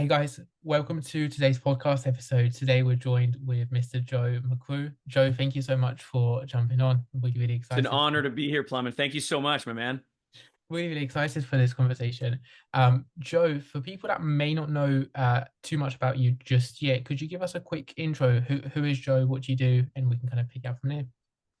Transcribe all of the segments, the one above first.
Hey guys, welcome to today's podcast episode. Today we're joined with Mr. Joe Marcoux. Joe, thank you so much for jumping on. I'm really It's an excited. honor to be here, Plum, and thank you so much, my man. Really excited for this conversation. Joe, for people that may not know too much about you just yet, could you give us a quick intro? Who is Joe? What do you do? And we can kind of pick up from there.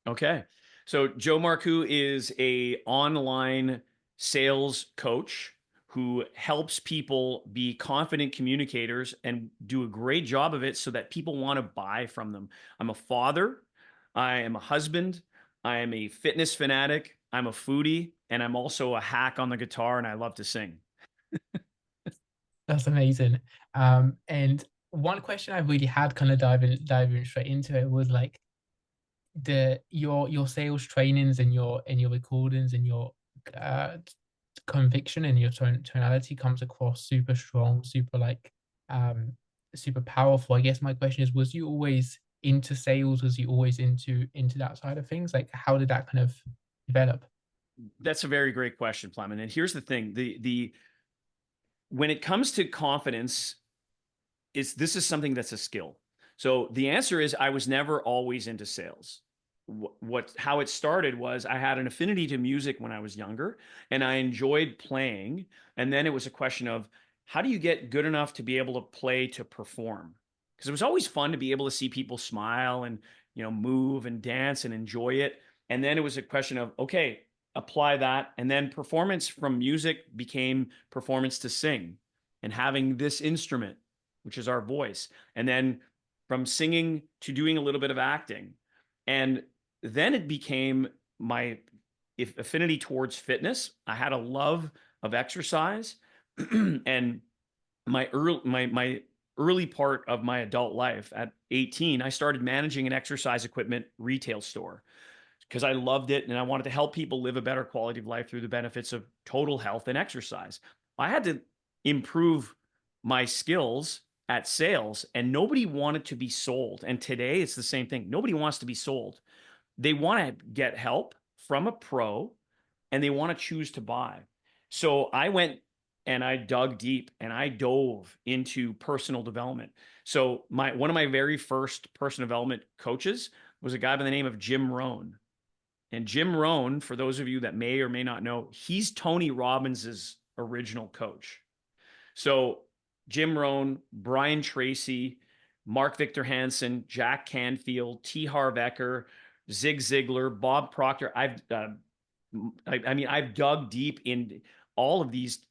Okay. So Joe Marcoux is a online sales coach who helps people be confident communicators and do a great job of it so that people want to buy from them. I'm a father, I am a husband, I am a fitness fanatic, I'm a foodie, and I'm also a hack on the guitar and I love to sing. That's amazing. And one question I really had kind of diving straight into it was like your sales trainings and your recordings and your uh conviction and your tonality comes across super strong, super like um super powerful. I guess my question is, was you always into sales? Was you always into that side of things? Like how did that kind of develop? That's a very great question, Plum. And here's the thing: the when it comes to confidence, this is something that's a skill. So the answer is I was never always into sales. How it started was I had an affinity to music when I was younger and I enjoyed playing, and then it was a question of how do you get good enough to be able to play to perform? Because it was always fun to be able to see people smile and move and dance and enjoy it. And then it was a question of okay, apply that, and then performance from music became performance to sing and having this instrument, which is our voice. And then from singing to doing a little bit of acting. And then it became my affinity towards fitness. I had a love of exercise. And my early part of my adult life at 18, I started managing an exercise equipment retail store because I loved it and I wanted to help people live a better quality of life through the benefits of total health and exercise. I had to improve my skills at sales and nobody wanted to be sold. And today it's the same thing. Nobody wants to be sold. They want to get help from a pro and they want to choose to buy. So I went and I dug deep and I dove into personal development. So one of my very first personal development coaches was a guy by the name of Jim Rohn. And Jim Rohn, for those of you that may or may not know, he's Tony Robbins's original coach. So Jim Rohn, Brian Tracy, Mark Victor Hansen, Jack Canfield, T. Harv Eker, Zig Ziglar, Bob Proctor. I've dug deep in all of these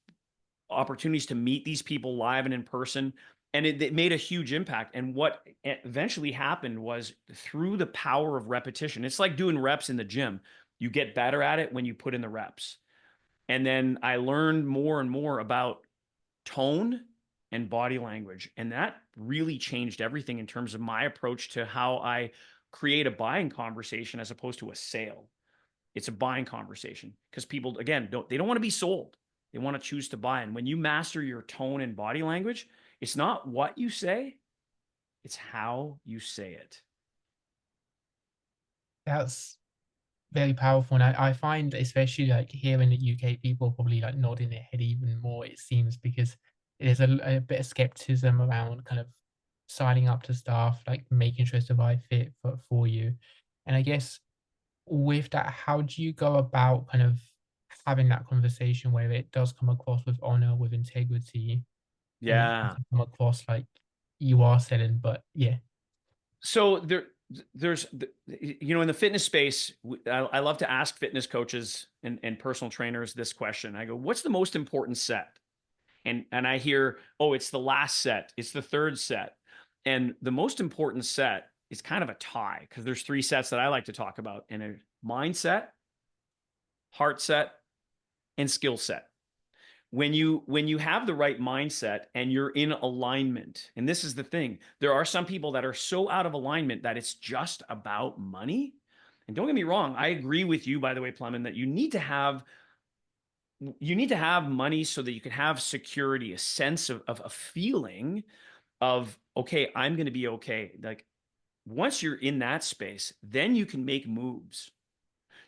opportunities to meet these people live and in person. And it made a huge impact. And what eventually happened was through the power of repetition, it's like doing reps in the gym. You get better at it when you put in the reps. And then I learned more and more about tone and body language. And that really changed everything in terms of my approach to how I create a buying conversation as opposed to a sale. It's a buying conversation because people, again, they don't want to be sold. They want to choose to buy. And when you master your tone and body language, it's not what you say, it's how you say it. That's very powerful. And I find especially like here in the UK, people probably like nodding their head even more, it seems, because there's a bit of skepticism around kind of signing up to stuff, like making sure it's the right fit for you. And I guess with that, how do you go about kind of having that conversation where it does come across with honor, with integrity, and it Yeah. doesn't come across like you are selling, but yeah. So there's, in the fitness space, I love to ask fitness coaches and personal trainers this question. I go, what's the most important set? And I hear, oh, it's the last set, it's the third set. And the most important set is kind of a tie because there's three sets that I like to talk about in a mindset, heart set, and skill set. When you have the right mindset and you're in alignment, and this is the thing, there are some people that are so out of alignment that it's just about money. And don't get me wrong, I agree with you, by the way, Plumman, that you need to have money so that you can have security, a sense of a feeling of, okay, I'm going to be okay. Like once you're in that space, then you can make moves.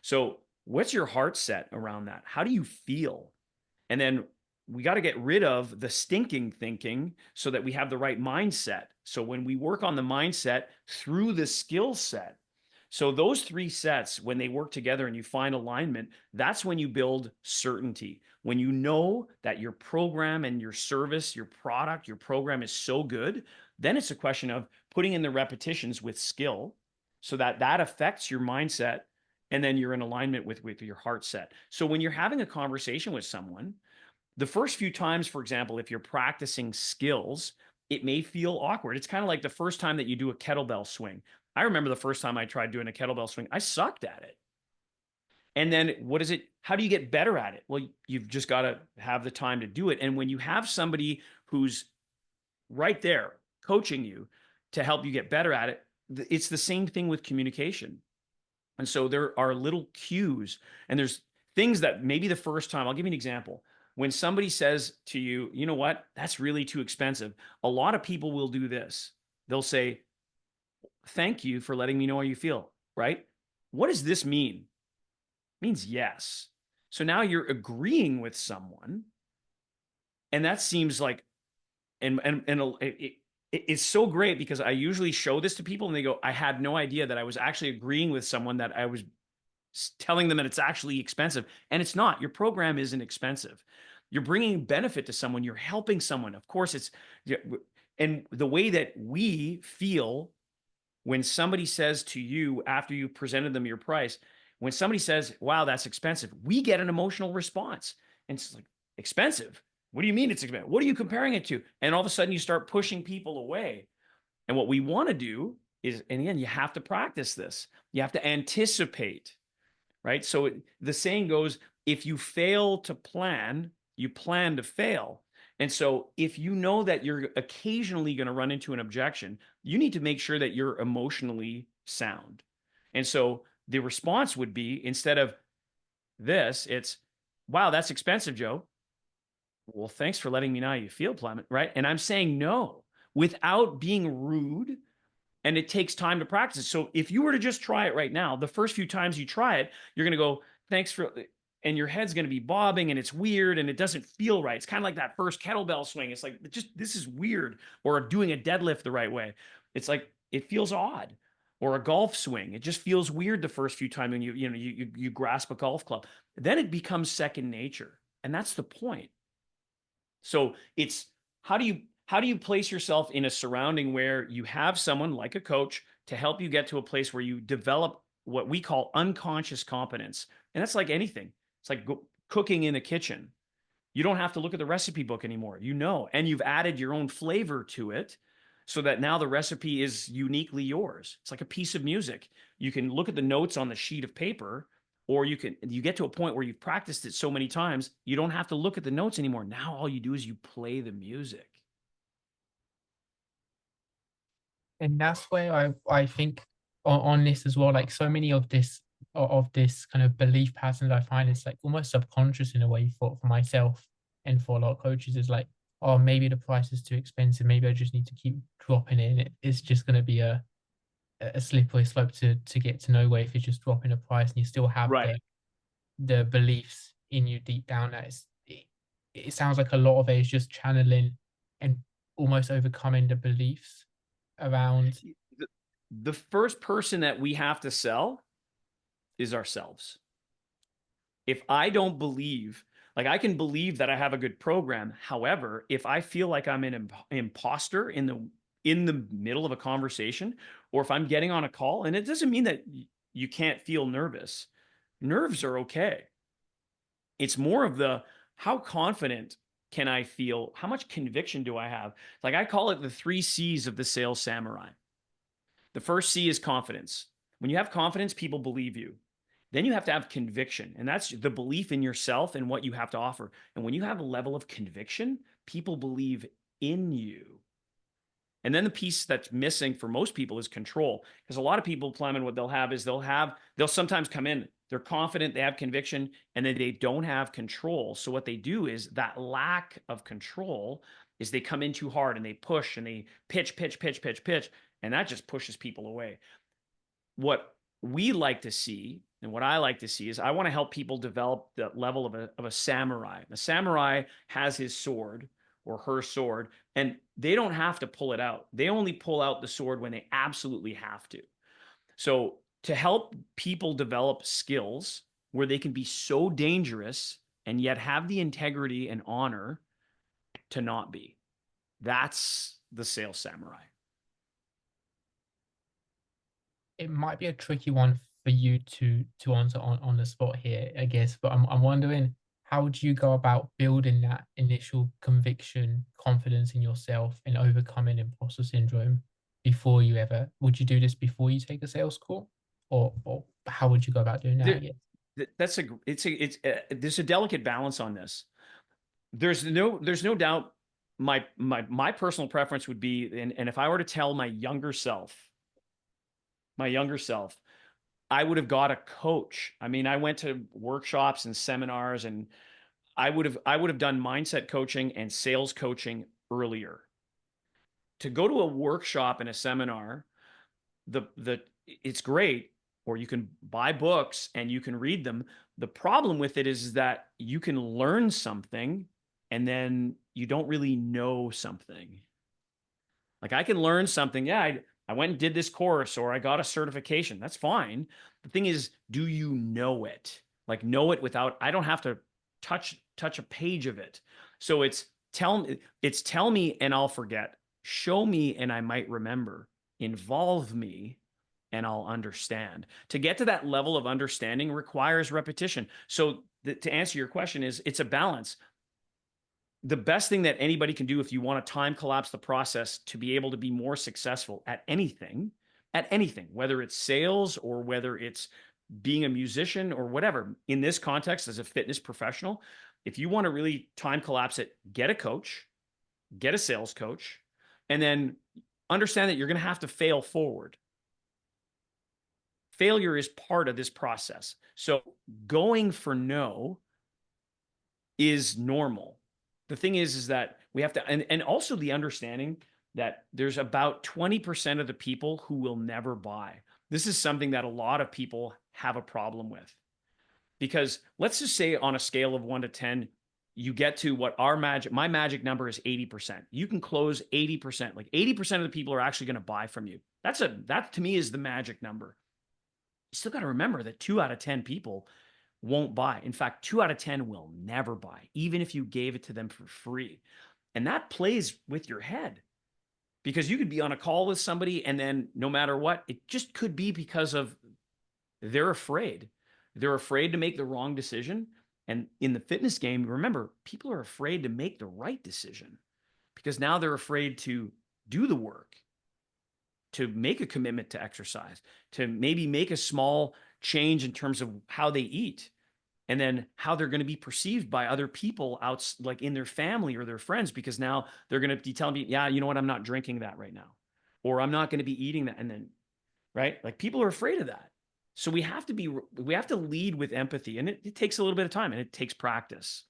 So what's your heart set around that? How do you feel? And then we got to get rid of the stinking thinking so that we have the right mindset. So when we work on the mindset through the skill set, so those three sets, when they work together and you find alignment, that's when you build certainty. When you know that your program and your service, your product, your program is so good, then it's a question of putting in the repetitions with skill so that that affects your mindset, and then you're in alignment with your heart set. So when you're having a conversation with someone, the first few times, for example, if you're practicing skills, it may feel awkward. It's kind of like the first time that you do a kettlebell swing. I remember the first time I tried doing a kettlebell swing, I sucked at it. And then what is it? How do you get better at it? Well, you've just got to have the time to do it. And when you have somebody who's right there coaching you to help you get better at it, it's the same thing with communication. And so there are little cues, and there's things that maybe the first time, I'll give you an example. When somebody says to you, you know what, that's really too expensive, a lot of people will do this. They'll say, thank you for letting me know how you feel, right? What does this mean? It means yes. So now you're agreeing with someone, and that seems like, it's so great because I usually show this to people and they go, I had no idea that I was actually agreeing with someone, that I was telling them that it's actually expensive. And it's not. Your program isn't expensive. You're bringing benefit to someone. You're helping someone. Of course, it's, and the way that we feel when somebody says to you after you presented them your price, when somebody says, wow, that's expensive, we get an emotional response. And it's like, expensive? What do you mean it's expensive? What are you comparing it to? And all of a sudden you start pushing people away. And what we want to do is, and again, you have to practice this. You have to anticipate, right? So the saying goes, if you fail to plan, you plan to fail. And so if you know that you're occasionally going to run into an objection, you need to make sure that you're emotionally sound. And so the response would be, instead of this, it's, wow, that's expensive, Joe. Well, thanks for letting me know how you feel, Clement, right? And I'm saying no without being rude, and it takes time to practice. So if you were to just try it right now, the first few times you try it, you're going to go, thanks for, and your head's going to be bobbing and it's weird and it doesn't feel right. It's kind of like that first kettlebell swing. It's like, just, this is weird. Or doing a deadlift the right way. It's like, it feels odd. Or a golf swing. It just feels weird the first few times when you grasp a golf club. Then it becomes second nature. And that's the point. So it's, how do you place yourself in a surrounding where you have someone like a coach to help you get to a place where you develop what we call unconscious competence? And that's like anything. It's like cooking in a kitchen. You don't have to look at the recipe book anymore, and you've added your own flavor to it so that now the recipe is uniquely yours. It's like a piece of music. You can look at the notes on the sheet of paper, or you get to a point where you've practiced it so many times, you don't have to look at the notes anymore. Now all you do is you play the music. And that's where I think on this as well, like so many of this kind of belief patterns, I find it's like almost subconscious in a way for myself and for a lot of coaches, is like, oh, maybe the price is too expensive, maybe I just need to keep dropping it, and it's just going to be a slippery slope to get to nowhere if you're just dropping the price and you still have Right. the beliefs in you deep down that it sounds like a lot of it is just channeling and almost overcoming the beliefs around. The first person that we have to sell is ourselves. If I don't believe, like, I can believe that I have a good program. However, if I feel like I'm an imposter in the middle of a conversation, or if I'm getting on a call, and it doesn't mean that you can't feel nervous. Nerves are okay. It's more of the, how confident can I feel? How much conviction do I have? Like, I call it the 3 C's of the sales samurai. The first C is confidence. When you have confidence, people believe you. Then you have to have conviction, and that's the belief in yourself and what you have to offer. And when you have a level of conviction, people believe in you. And then the piece that's missing for most people is control. Because a lot of people, Clement, what they'll have is they'll sometimes come in, they're confident, they have conviction, and then they don't have control. So what they do is, that lack of control is, they come in too hard and they push and they pitch, and that just pushes people away. What we like to see And what I like to see is I want to help people develop the level of a samurai. A samurai has his sword or her sword, and they don't have to pull it out. They only pull out the sword when they absolutely have to. So to help people develop skills where they can be so dangerous and yet have the integrity and honor to not be. That's the sales samurai. It might be a tricky one for you to answer on the spot here, I guess, but I'm wondering, how do you go about building that initial conviction, confidence in yourself, and overcoming imposter syndrome before you ever would you do this before you take a sales call? Or how would you go about doing that, I There, guess? that's a it's there's a delicate balance on this. There's no doubt my personal preference would be, and if I were to tell my younger self, I would have got a coach. I mean, I went to workshops and seminars, and I would have done mindset coaching and sales coaching earlier. To go to a workshop and a seminar, the it's great, or you can buy books and you can read them. The problem with it is that you can learn something and then you don't really know something. Like I can learn something. Yeah, I went and did this course or I got a certification. That's fine. The thing is, do you know it? Like know it without, I don't have to touch a page of it. So tell me and I'll forget. Show me and I might remember. Involve me and I'll understand. To get to that level of understanding requires repetition. So to answer your question is it's a balance. The best thing that anybody can do if you want to time collapse the process to be able to be more successful at anything, whether it's sales or whether it's being a musician or whatever, in this context as a fitness professional, if you want to really time collapse it, get a coach, get a sales coach, and then understand that you're going to have to fail forward. Failure is part of this process. So going for no is normal. The thing is that we have to, and also the understanding that there's about 20% of the people who will never buy. This is something that a lot of people have a problem with. Because let's just say on a scale of 1 to 10, you get to what my magic number is 80%. You can close 80%. Like 80% of the people are actually going to buy from you. That to me is the magic number. You still got to remember that 2 out of 10 people won't buy. In fact, 2 out of 10 will never buy, even if you gave it to them for free. And that plays with your head because you could be on a call with somebody and then no matter what, it just could be because of they're afraid. They're afraid to make the wrong decision. And in the fitness game, remember, people are afraid to make the right decision because now they're afraid to do the work, to make a commitment to exercise, to maybe make a small change in terms of how they eat and then how they're going to be perceived by other people out like in their family or their friends, because now they're going to be telling me, yeah, you know what? I'm not drinking that right now, or I'm not going to be eating that. And then, right. Like people are afraid of that. So we have to lead with empathy, and it takes a little bit of time and it takes practice.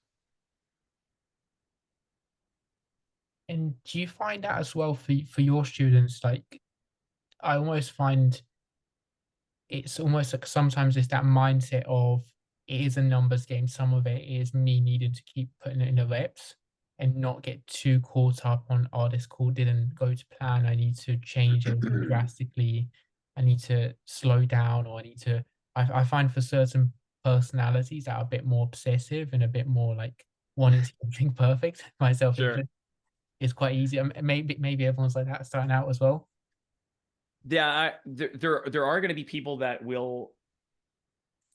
And do you find that as well for your students? Like, I almost find it's almost like sometimes it's that mindset of it is a numbers game. Some of it is me needing to keep putting it in the reps and not get too caught up on, oh, this call didn't go to plan. I need to change everything drastically. I need to slow down, or I find for certain personalities that are a bit more obsessive and a bit more like wanting to get everything perfect, myself Sure. included, it's quite easy. Maybe everyone's like that starting out as well. Yeah, there are going to be people that will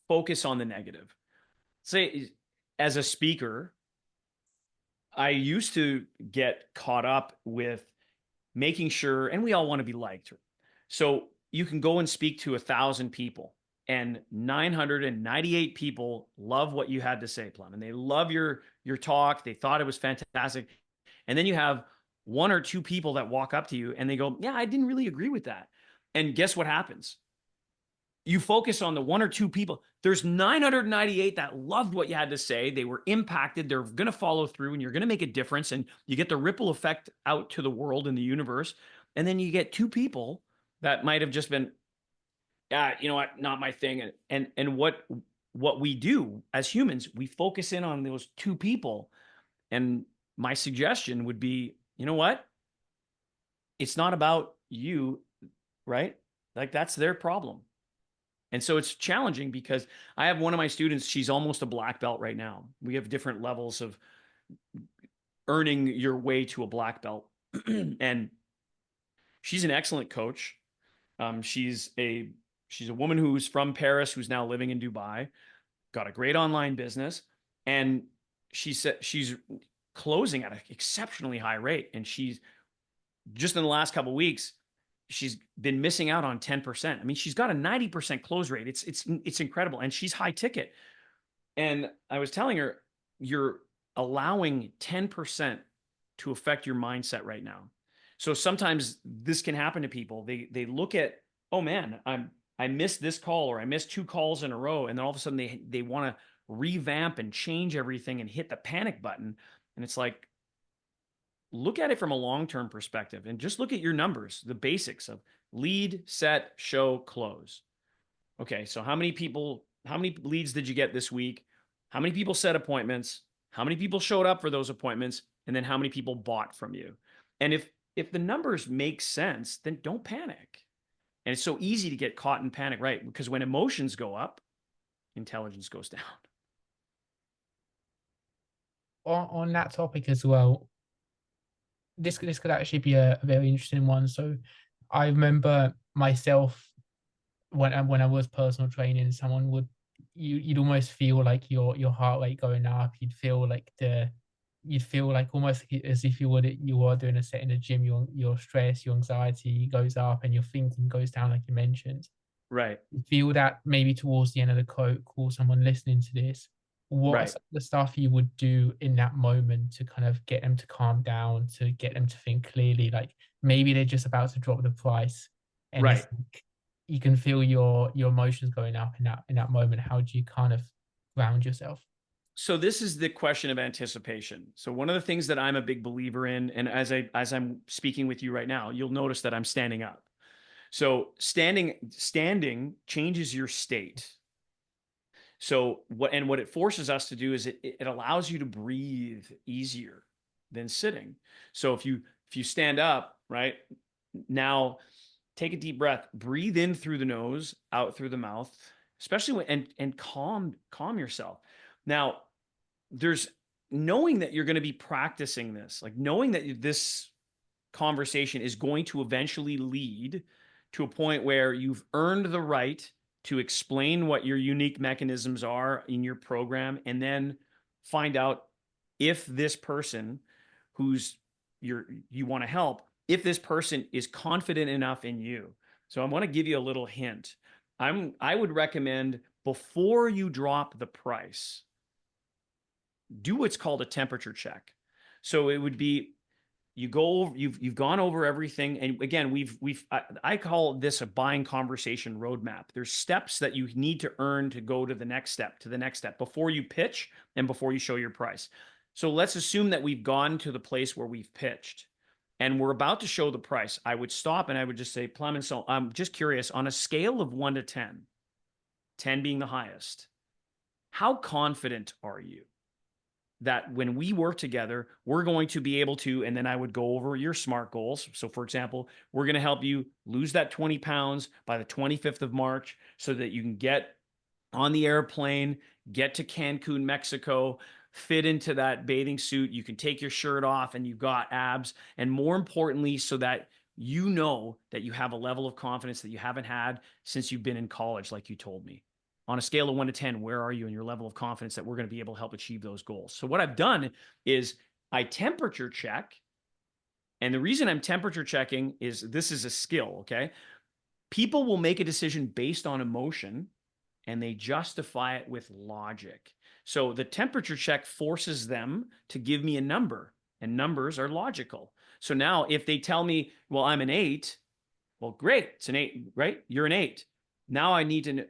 focus on the negative. Say, as a speaker, I used to get caught up with making sure, and we all want to be liked. So you can go and speak to 1,000 people, and 998 people love what you had to say, Plum, and they love your talk. They thought it was fantastic, and then you have 1 or 2 people that walk up to you and they go, "Yeah, I didn't really agree with that." And guess what happens? You focus on the 1 or 2 people. There's 998 that loved what you had to say. They were impacted. They're going to follow through and you're going to make a difference. And you get the ripple effect out to the world and the universe. And then you get 2 people that might have just been, you know what, not my thing. And what we do as humans, we focus in on those two people. And my suggestion would be, you know what? It's not about you, right? Like that's their problem. And so it's challenging because I have one of my students, she's almost a black belt right now. We have different levels of earning your way to a black belt. And she's an excellent coach. She's a woman who's from Paris, who's now living in Dubai, got a great online business, and she said she's closing at an exceptionally high rate. And she's just in the last couple of weeks, she's been missing out on 10%. I mean, she's got a 90% close rate. It's incredible. And she's high ticket. And I was telling her, you're allowing 10% to affect your mindset right now. So sometimes this can happen to people. They look at, oh man, I missed this call, or I missed two calls in a row, and then all of a sudden they want to revamp and change everything and hit the panic button. And it's like, look at it from a long-term perspective and just look at your numbers, the basics of lead, set, show, close. Okay, so how many leads did you get this week? How many people set appointments? How many people showed up for those appointments? And then how many people bought from you? And if the numbers make sense, then don't panic. And it's so easy to get caught in panic, right? Because when emotions go up, intelligence goes down. On that topic as well, this could actually be a very interesting one. So I remember myself when I was personal training, someone would you'd almost feel like your heart rate going up. You'd feel like almost as if you were doing a set in the gym. Your stress, your anxiety goes up, and your thinking goes down, like you mentioned. Right. You feel that maybe towards the end of the call, someone listening to this, what are Right. some of the stuff you would do in that moment to kind of get them to calm down, to get them to think clearly? Like maybe they're just about to drop the price, and it's Right. like you can feel your emotions going up in that moment. How do you kind of ground yourself? So this is the question of anticipation. So one of the things that I'm a big believer in, and as I'm speaking with you right now, you'll notice that I'm standing up. So standing changes your state. So what it forces us to do is it allows you to breathe easier than sitting. So if you stand up, right, now take a deep breath, breathe in through the nose, out through the mouth, especially and calm yourself. Now, there's knowing that you're going to be practicing this, like knowing that this conversation is going to eventually lead to a point where you've earned the right to explain what your unique mechanisms are in your program, and then find out if this person who's you want to help, if this person is confident enough in you. So I want to give you a little hint. I would recommend, before you drop the price, do what's called a temperature check. So it would be, you've gone over everything, and again, I call this a buying conversation roadmap. There's steps that you need to earn to go to the next step before you pitch and before you show your price. So let's assume that we've gone to the place where we've pitched and we're about to show the price. I would stop and I would just say, Plum, so I'm just curious, on a scale of 1 to 10, 10 being the highest, how confident are you that when we work together, we're going to be able to, and then I would go over your SMART goals. So for example, we're going to help you lose that 20 pounds by the 25th of March so that you can get on the airplane, get to Cancun, Mexico, fit into that bathing suit. You can take your shirt off and you've got abs. And more importantly, so that you know that you have a level of confidence that you haven't had since you've been in college, like you told me. On a scale of 1 to 10, where are you in your level of confidence that we're going to be able to help achieve those goals? So what I've done is I temperature check. And the reason I'm temperature checking is this is a skill, okay? People will make a decision based on emotion and they justify it with logic. So the temperature check forces them to give me a number, and numbers are logical. So now if they tell me, well, I'm an 8, well, great, it's an 8, right? You're an 8. Now I need to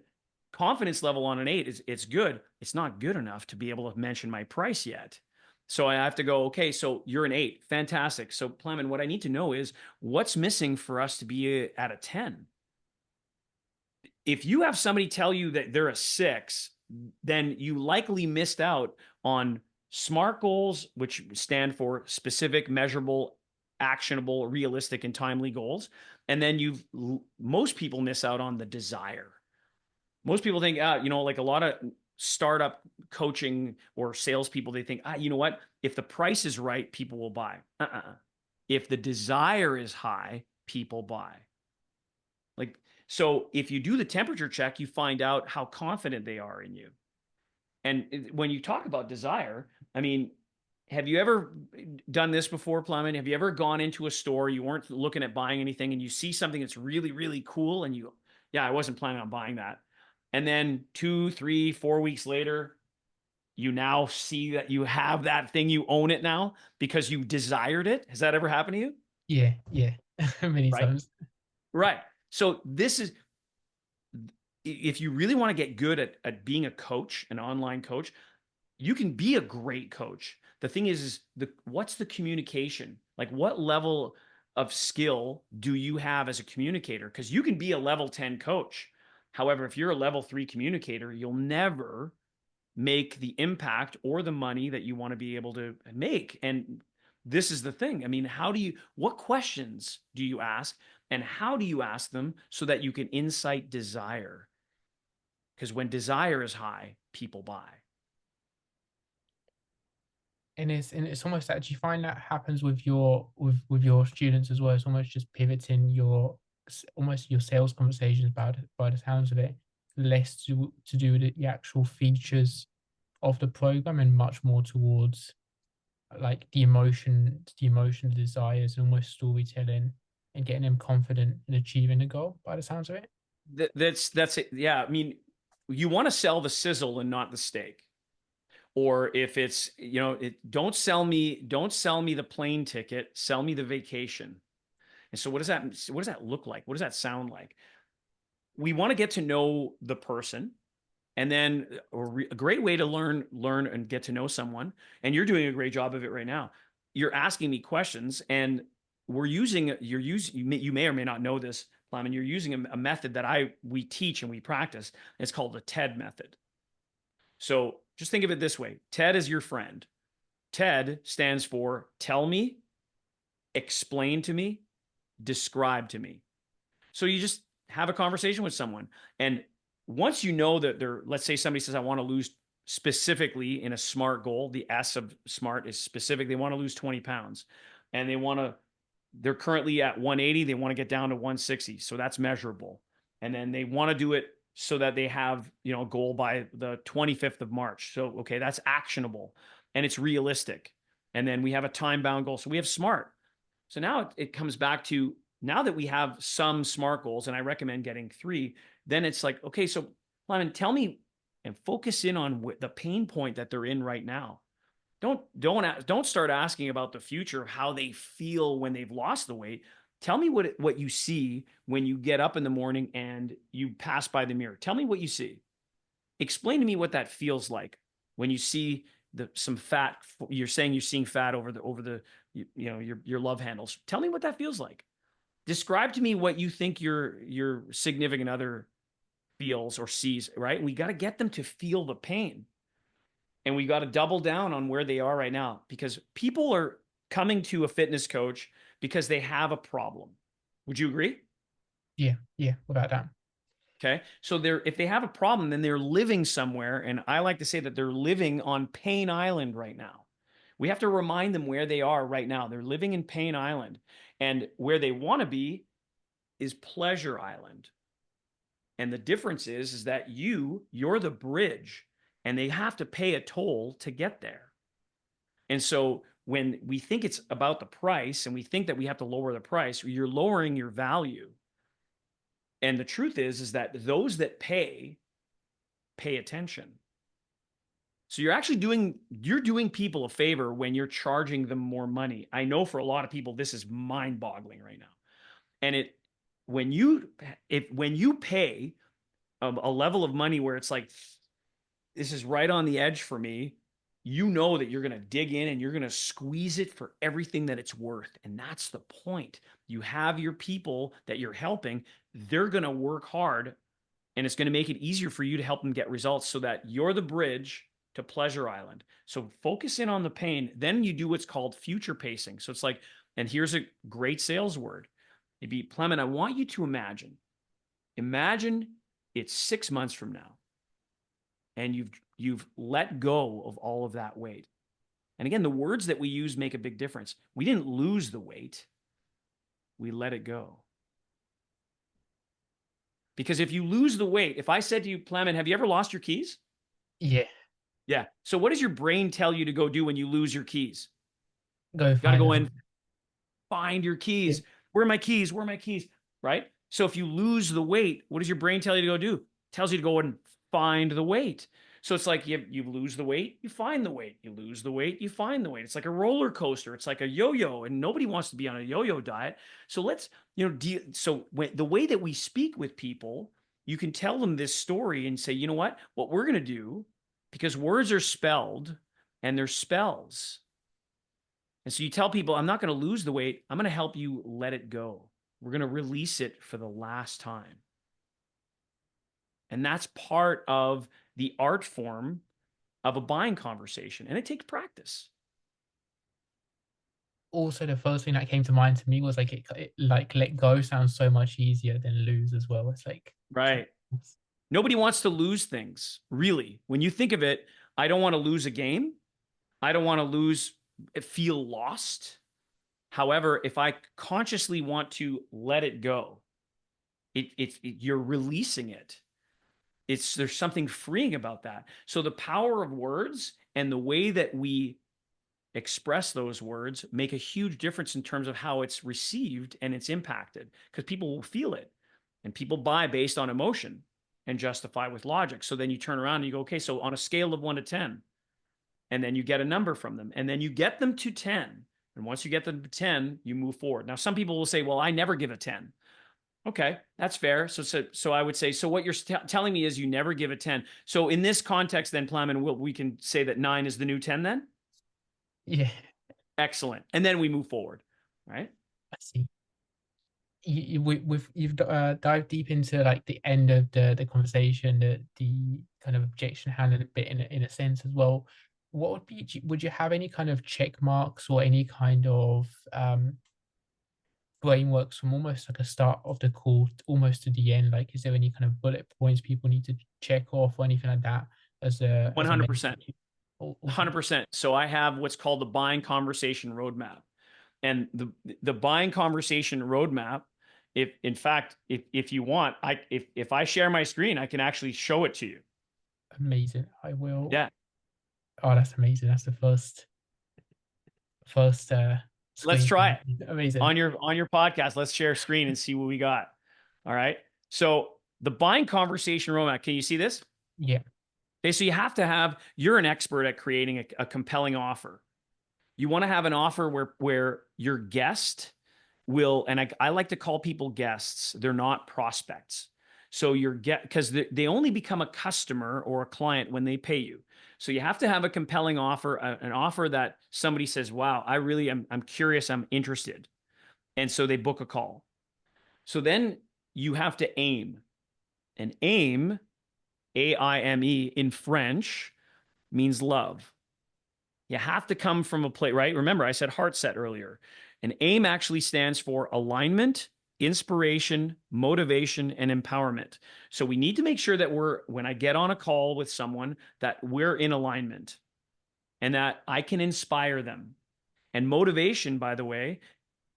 confidence level on an 8 is it's good. It's not good enough to be able to mention my price yet. So I have to go, okay, so you're an 8. Fantastic. So Clement, what I need to know is what's missing for us to be at a 10. if you have somebody tell you that they're a 6, then you likely missed out on SMART goals, which stand for specific, measurable, actionable, realistic, and timely goals. And then most people miss out on the desire. Most people think, like a lot of startup coaching or salespeople, they think, you know what? If the price is right, people will buy. If the desire is high, people buy. Like, so if you do the temperature check, you find out how confident they are in you. And when you talk about desire, I mean, have you ever done this before, Plummet? Have you ever gone into a store, you weren't looking at buying anything, and you see something that's really, really cool, and I wasn't planning on buying that. And then 2, 3, 4 weeks later, you now see that you have that thing, you own it now because you desired it. Has that ever happened to you? Yeah, yeah. Many Right. times. Right. So this is, if you really want to get good at being a coach, an online coach, you can be a great coach. The thing is what's the communication? Like, what level of skill do you have as a communicator? Because you can be a level 10 coach. However, if you're a level 3 communicator, you'll never make the impact or the money that you want to be able to make. And this is the thing. I mean, what questions do you ask, and how do you ask them so that you can incite desire? Because when desire is high, people buy. And it's almost that, do you find that happens with your students as well? It's almost just pivoting almost your sales conversations about it, by the sounds of it, less to do with the actual features of the program and much more towards like the desires, and almost storytelling and getting them confident in achieving the goal by the sounds of it. That's it. Yeah. I mean, you want to sell the sizzle and not the steak. Or if it's, don't sell me the plane ticket, sell me the vacation. And so what does that look like? What does that sound like? We want to get to know the person. And then a great way to learn and get to know someone, and you're doing a great job of it right now. You're asking me questions, and you may or may not know this, Plum, you're using a method that we teach and we practice. It's called the TED method. So just think of it this way. TED is your friend. TED stands for tell me, explain to me, describe to me. So you just have a conversation with someone. And once you know that let's say somebody says, I want to lose, specifically in a SMART goal, the S of SMART is specific. They want to lose 20 pounds, and they're currently at 180. They want to get down to 160. So that's measurable. And then they want to do it so that they have, a goal by the 25th of March. So, okay, that's actionable and it's realistic. And then we have a time bound goal. So we have SMART. So now it comes back to, now that we have some SMART goals, and I recommend getting 3, then it's like, okay, so Lyman, tell me and focus in on the pain point that they're in right now. Don't start asking about the future, how they feel when they've lost the weight. Tell me what you see when you get up in the morning and you pass by the mirror. Tell me what you see. Explain to me what that feels like when you see some fat. You're saying you're seeing fat over your love handles. Tell me what that feels like. Describe to me what you think your significant other feels or sees, right? And we got to get them to feel the pain. And we got to double down on where they are right now, because people are coming to a fitness coach because they have a problem. Would you agree? Yeah, yeah, without doubt. Okay. So if they have a problem, then they're living somewhere. And I like to say that they're living on Pain Island right now. We have to remind them where they are right now. They're living in Pain Island, and where they want to be is Pleasure Island. And the difference is that you're the bridge, and they have to pay a toll to get there. And so when we think it's about the price, and we think that we have to lower the price, you're lowering your value. And the truth is that those that pay attention. So you're doing people a favor when you're charging them more money. I know for a lot of people, this is mind-boggling right now. And when you pay a level of money where it's like, this is right on the edge for me, you know that you're going to dig in and you're going to squeeze it for everything that it's worth. And that's the point. You have your people that you're helping. They're going to work hard and it's going to make it easier for you to help them get results so that you're the bridge to Pleasure Island. So focus in on the pain. Then you do what's called future pacing. So it's like, and here's a great sales word. Maybe, Clement, I want you to imagine it's 6 months from now and you've let go of all of that weight. And again, the words that we use make a big difference. We didn't lose the weight. We let it go. Because if you lose the weight, if I said to you, Clement, have you ever lost your keys? Yeah. Yeah. So what does your brain tell you to go do when you lose your keys? Go You got to find go them. in, find your Yeah. keys. Where are my keys? Where are my keys? Right? So if you lose the weight, what does your brain tell you to go do? It tells you to go and find the weight. So it's like you lose the weight, you find the weight. You lose the weight, you find the weight. It's like a roller coaster. It's like a yo-yo, and nobody wants to be on a yo-yo diet. So let's, the way that we speak with people, you can tell them this story and say, you know what we're going to do, because words are spelled and they're spells. And so you tell people, I'm not going to lose the weight. I'm going to help you let it go. We're going to release it for the last time. And that's part of the art form of a buying conversation. And it takes practice. Also, the first thing that came to mind to me was like it like let go sounds so much easier than lose as well. It's like Right. Nobody wants to lose things, really. When you think of it, I don't want to lose a game. I don't want to feel lost. However, if I consciously want to let it go, you're releasing it. There's something freeing about that. So the power of words and the way that we express those words make a huge difference in terms of how it's received and it's impacted, because people will feel it, and people buy based on emotion and justify with logic. So then you turn around and you go, okay, so on a scale of 1 to 10, and then you get a number from them, and then you get them to 10. And once you get them to 10, you move forward. Now, some people will say, well, I never give a 10. Okay, that's fair. So I would say, so what you're telling me is you never give a 10. So in this context, then, Plamen, we can say that 9 is the new 10 then? Yeah, Excellent. And then we move forward, right? I see. You've dived deep into like the end of the conversation, the kind of objection handling a bit in a sense as well. What would you have any kind of check marks or any kind of frameworks from almost like a start of the call almost to the end? Like, is there any kind of bullet points people need to check off or anything like that as a mentor? 100%. Awesome. 100%. So I have what's called the buying conversation roadmap. And the buying conversation roadmap, if in fact, if you want, if I share my screen, I can actually show it to you. Amazing. I will. Yeah. Oh, that's amazing. That's the first Let's screen. try it Amazing. on your podcast. Let's share screen and see what we got. All right. So the buying conversation roadmap, can you see this? Yeah. Okay. So you're an expert at creating a compelling offer. You want to have an offer where your guest will, and I like to call people guests. They're not prospects. So because they only become a customer or a client when they pay you. So you have to have a compelling offer, an offer that somebody says, wow, I'm curious, I'm interested. And so they book a call. So then you have to aim. And aim, AIME in French, means love. You have to come from a place, right? Remember, I said heart set earlier. And AIM actually stands for alignment, inspiration, motivation, and empowerment. So we need to make sure that when I get on a call with someone, that we're in alignment and that I can inspire them. And motivation, by the way,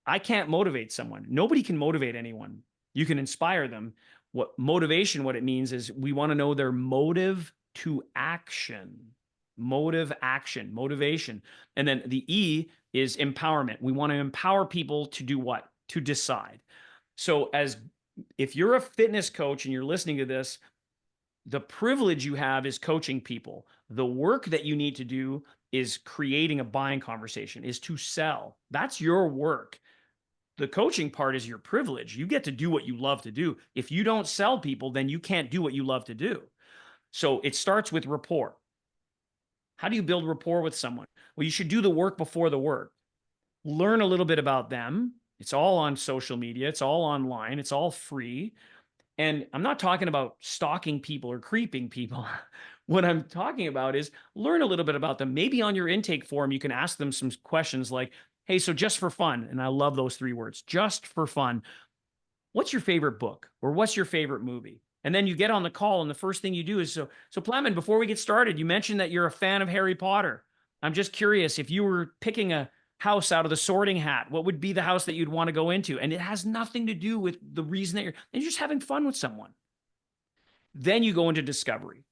I can't motivate someone. Nobody can motivate anyone. You can inspire them. What it means is we want to know their motive to action. Motivation. And then the E is empowerment. We want to empower people to do what? To decide. So if you're a fitness coach and you're listening to this, the privilege you have is coaching people. The work that you need to do is creating a buying conversation, is to sell. That's your work. The coaching part is your privilege. You get to do what you love to do. If you don't sell people, then you can't do what you love to do. So it starts with rapport. How do you build rapport with someone? Well, you should do the work before the work. Learn a little bit about them. It's all on social media. It's all online. It's all free. And I'm not talking about stalking people or creeping people. What I'm talking about is learn a little bit about them. Maybe on your intake form, you can ask them some questions like, hey, so just for fun, and I love those 3 words, just for fun, what's your favorite book or what's your favorite movie? And then you get on the call, and the first thing you do is, so Plamen, before we get started, you mentioned that you're a fan of Harry Potter. I'm just curious, if you were picking a house out of the Sorting Hat, what would be the house that you'd want to go into? And it has nothing to do with the reason that you're just having fun with someone. Then you go into discovery.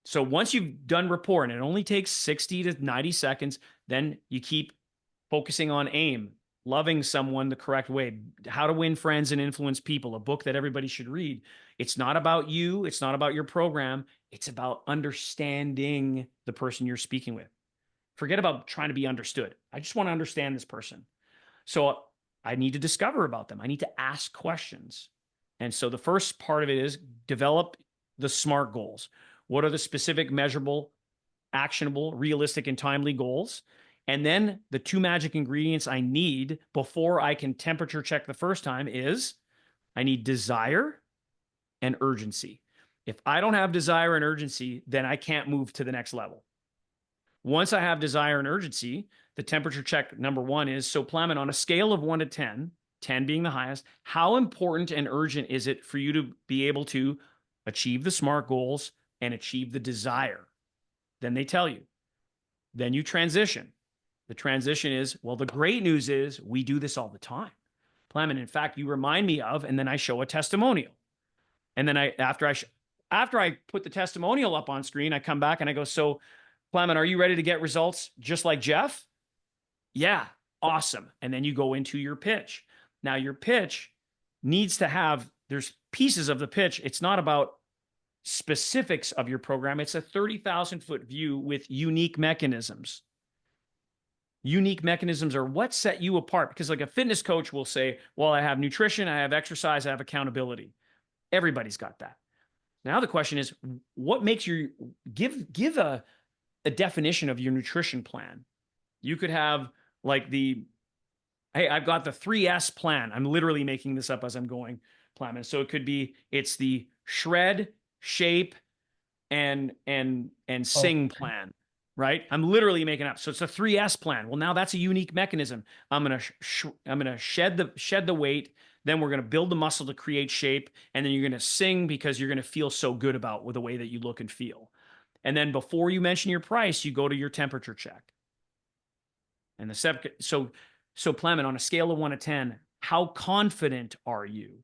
So once you've done rapport, and it only takes 60 to 90 seconds, then you keep focusing on aim, loving someone the correct way, how to win friends and influence people, a book that everybody should read. It's not about you. It's not about your program. It's about understanding the person you're speaking with. Forget about trying to be understood. I just want to understand this person. So I need to discover about them. I need to ask questions. And so the first part of it is develop the SMART goals. What are the specific, measurable, actionable, realistic, and timely goals? And then the 2 magic ingredients I need before I can temperature check the first time is I need desire and urgency. If I don't have desire and urgency, then I can't move to the next level. Once I have desire and urgency, the temperature check number 1 is, so Plamen, on a scale of 1 to 10, 10 being the highest, how important and urgent is it for you to be able to achieve the SMART goals and achieve the desire? Then they tell you. Then you transition. The transition is, well, the great news is we do this all the time. Plamen, in fact, you remind me of, and then I show a testimonial. And then after I put the testimonial up on screen, I come back and I go, so Plamen, are you ready to get results just like Jeff? Yeah, awesome. And then you go into your pitch. Now your pitch needs to have, there's pieces of the pitch. It's not about specifics of your program. It's a 30,000-foot view with unique mechanisms. Unique mechanisms are what set you apart, because like a fitness coach will say, well, I have nutrition, I have exercise, I have accountability. Everybody's got that. Now the question is, what makes you give a definition of your nutrition plan? You could have like hey, I've got the 3S plan. I'm literally making this up as I'm going, Plamen. So it could be, it's the shred, shape, and Oh, sing plan, right? I'm literally making up. So it's a 3S plan. Well, now that's a unique mechanism. I'm gonna shed the weight. Then we're gonna build the muscle to create shape, and then you're gonna sing because you're gonna feel so good about the way that you look and feel. And then before you mention your price, you go to your temperature check. And so Plamen, on a scale of 1 to 10, how confident are you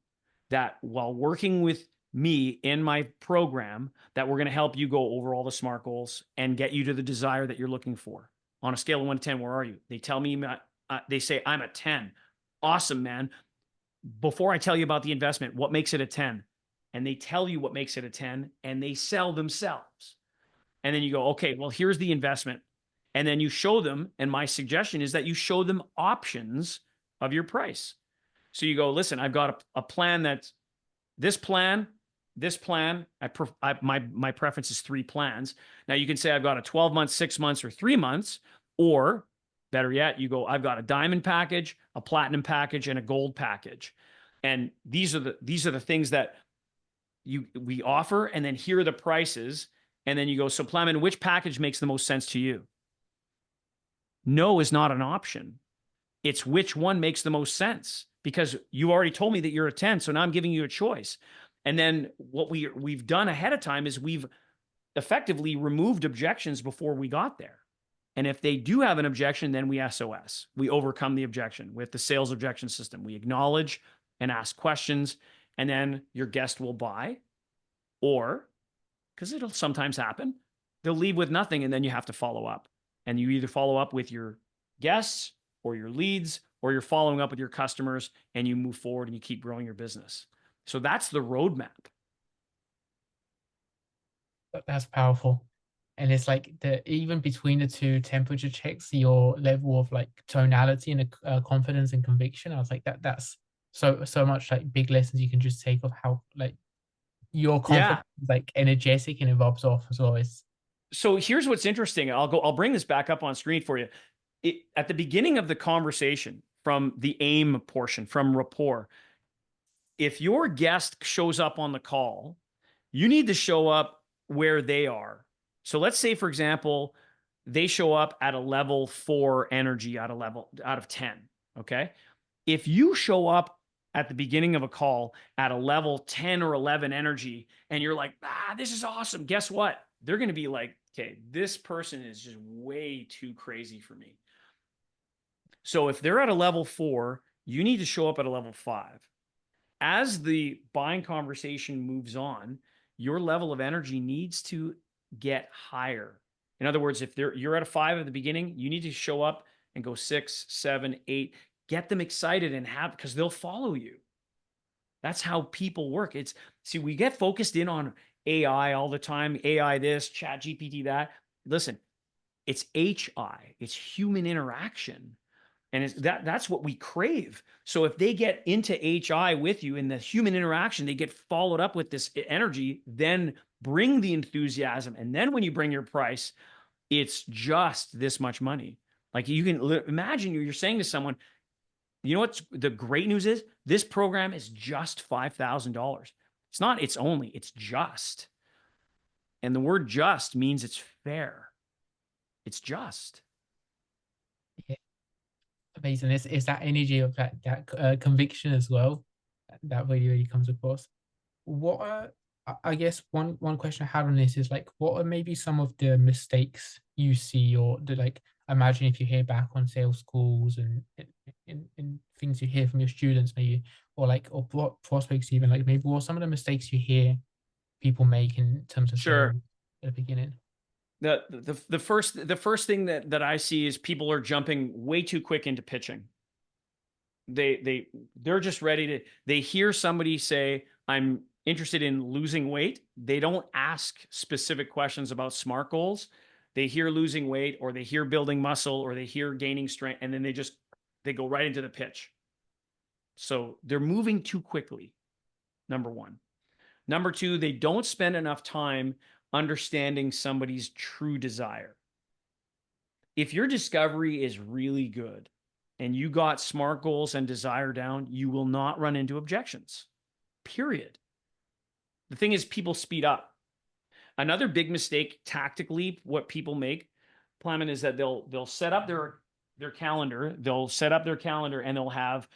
that while working with me in my program, that we're going to help you go over all the SMART goals and get you to the desire that you're looking for? On a scale of 1 to 10, where are you? They tell me, they say, I'm a 10. Awesome, man. Before I tell you about the investment, what makes it a 10? And they tell you what makes it a 10, and they sell themselves. And then you go, okay, well, here's the investment. And then you show them, and my suggestion is that you show them options of your price. So you go, listen, I've got a plan that's this plan, my preference is 3 plans. Now you can say I've got a 12 months, 6 months, or 3 months, or better yet, you go, I've got a diamond package, a platinum package, and a gold package. And these are the things that we offer, and then here are the prices. And then you go, so Plamen, which package makes the most sense to you? No is not an option. It's which one makes the most sense, because you already told me that you're a 10. So now I'm giving you a choice. And then what we've done ahead of time is we've effectively removed objections before we got there. And if they do have an objection, then we SOS. We overcome the objection with the sales objection system. We acknowledge and ask questions, and then your guest will buy, or, because it'll sometimes happen, they'll leave with nothing, and then you have to follow up. And you either follow up with your guests or your leads, or you're following up with your customers, and you move forward and you keep growing your business. So that's the roadmap. that's powerful. And it's like even between the 2 temperature checks, your level of like tonality and confidence and conviction. I was like, that's so much like big lessons you can just take of how like your Yeah. confidence is like energetic and it rubs off as well. So here's what's interesting. I'll bring this back up on screen for you. At the beginning of the conversation, from the aim portion, from rapport, if your guest shows up on the call, you need to show up where they are. So let's say, for example, they show up at a level 4 energy out of 10. Okay. If you show up at the beginning of a call at a level 10 or 11 energy and you're like, this is awesome. Guess what? They're going to be like, okay, this person is just way too crazy for me. So if they're at a level 4, you need to show up at a level 5. As the buying conversation moves on, your level of energy needs to get higher. In other words, if you're at a 5 at the beginning, you need to show up and go 6, 7, 8, get them excited and because they'll follow you. That's how people work. See, we get focused in on AI all the time, AI this, chat GPT that. Listen, it's HI, it's human interaction. And that's what we crave. So if they get into HI with you in the human interaction, they get followed up with this energy, then bring the enthusiasm. And then when you bring your price, it's just this much money. Like you can imagine you're saying to someone, you know what the great news is? This program is just $5,000. It's not, it's only, it's just. And the word just means it's fair. It's just. Yeah, amazing. It's that energy of that conviction as well that really comes across. What I guess one question I had on this is like, what are maybe some of the mistakes you see, or the like? Imagine if you hear back on sales calls and in things you hear from your students, maybe, or like, or prospects even, like maybe what some of the mistakes you hear people make in terms of Sure. sales at the beginning. The first thing that I see is people are jumping way too quick into pitching. They're just ready to, they hear somebody say, I'm interested in losing weight. They don't ask specific questions about SMART goals. They hear losing weight, or they hear building muscle, or they hear gaining strength, and then they go right into the pitch. So they're moving too quickly. Number one. Number two, they don't spend enough time understanding somebody's true desire. If your discovery is really good and you got SMART goals and desire down, you will not run into objections, period. The thing is, people speed up. Another big mistake tactically, what people make, Plamen, is that they'll set up their calendar. They'll set up their calendar and they'll have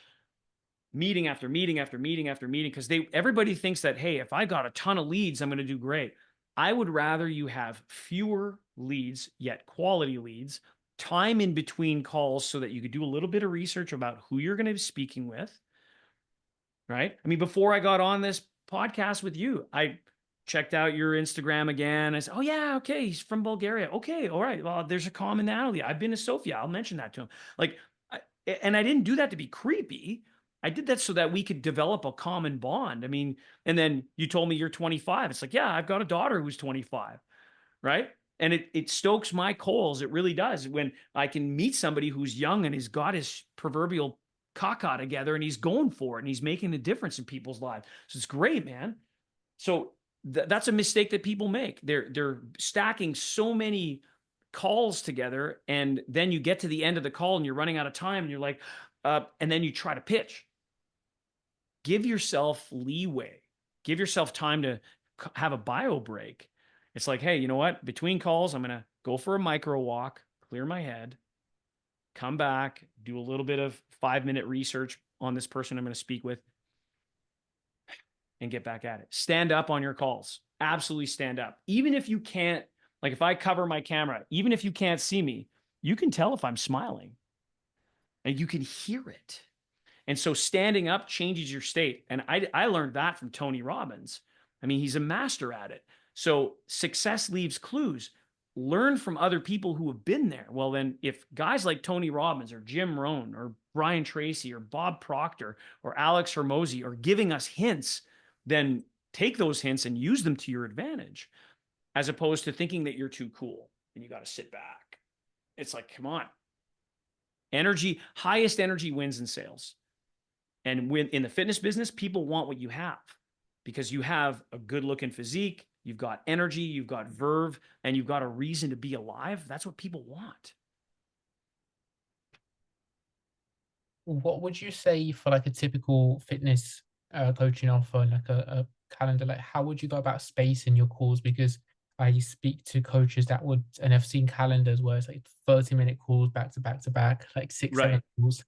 meeting after meeting after meeting after meeting, because everybody thinks that, hey, if I got a ton of leads, I'm going to do great. I would rather you have fewer leads, yet quality leads, time in between calls so that you could do a little bit of research about who you're going to be speaking with, right? I mean, before I got on this podcast with you, I checked out your Instagram again. I said, oh yeah, okay, he's from Bulgaria. Okay, all right. Well, there's a commonality. I've been to Sofia. I'll mention that to him. Like, and I didn't do that to be creepy. I did that so that we could develop a common bond. I mean, and then you told me you're 25. It's like, yeah, I've got a daughter who's 25, right? And it stokes my coals. It really does when I can meet somebody who's young and has got his proverbial caca together and he's going for it and he's making a difference in people's lives. So it's great, man. So that's a mistake that people make. They're stacking so many calls together, and then you get to the end of the call and you're running out of time and you're like, and then you try to pitch. Give yourself leeway. Give yourself time to have a bio break. It's like, hey, you know what? Between calls, I'm going to go for a micro walk, clear my head, come back, do a little bit of 5-minute research on this person I'm going to speak with, and get back at it. Stand up on your calls. Absolutely stand up. Even if you can't, like if I cover my camera, even if you can't see me, you can tell if I'm smiling and you can hear it. And so standing up changes your state. And I learned that from Tony Robbins. I mean, he's a master at it. So success leaves clues. Learn from other people who have been there. Well, then if guys like Tony Robbins or Jim Rohn or Brian Tracy or Bob Proctor or Alex Hormozy are giving us hints, then take those hints and use them to your advantage, as opposed to thinking that you're too cool and you got to sit back. It's like, come on. Energy, highest energy wins in sales. And when in the fitness business, people want what you have because you have a good looking physique, you've got energy, you've got verve, and you've got a reason to be alive. That's what people want. What would you say for like a typical fitness coaching offer and like a calendar, like how would you go about spacing your calls? Because I speak to coaches that would, and I've seen calendars where it's like 30-minute calls back to back to back, like six, seven Right. calls.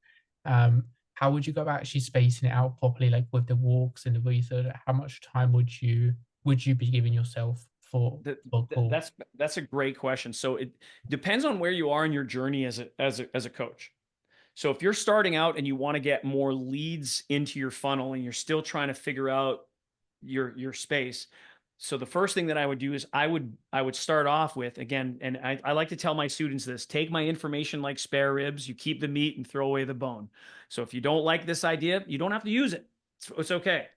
How would you go about actually spacing it out properly, like with the walks and the research? How much time would you be giving yourself for a call? That's a great question. So it depends on where you are in your journey as a coach. So if you're starting out and you want to get more leads into your funnel and you're still trying to figure out your space. So the first thing that I would do is I would start off with, again, and I like to tell my students this: take my information like spare ribs. You keep the meat and throw away the bone. So if you don't like this idea, you don't have to use it. It's okay.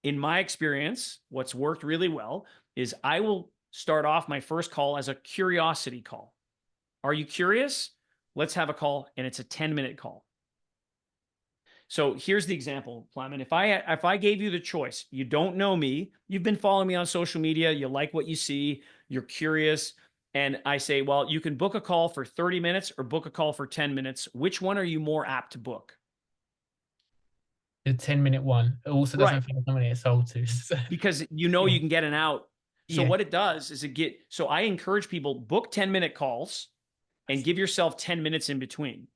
In my experience, what's worked really well is I will start off my first call as a curiosity call. Are you curious? Let's have a call, and it's a 10-minute call. So here's the example, Plamen. If I gave you the choice, you don't know me, you've been following me on social media, you like what you see, you're curious, and I say, well, you can book a call for 30 minutes or book a call for 10 minutes. Which one are you more apt to book? The 10-minute one. It also Right. doesn't feel like I'm gonna get sold to. So, Because you know yeah, you can get an out. So yeah. what it does is so I encourage people, book 10-minute calls and give yourself 10 minutes in between.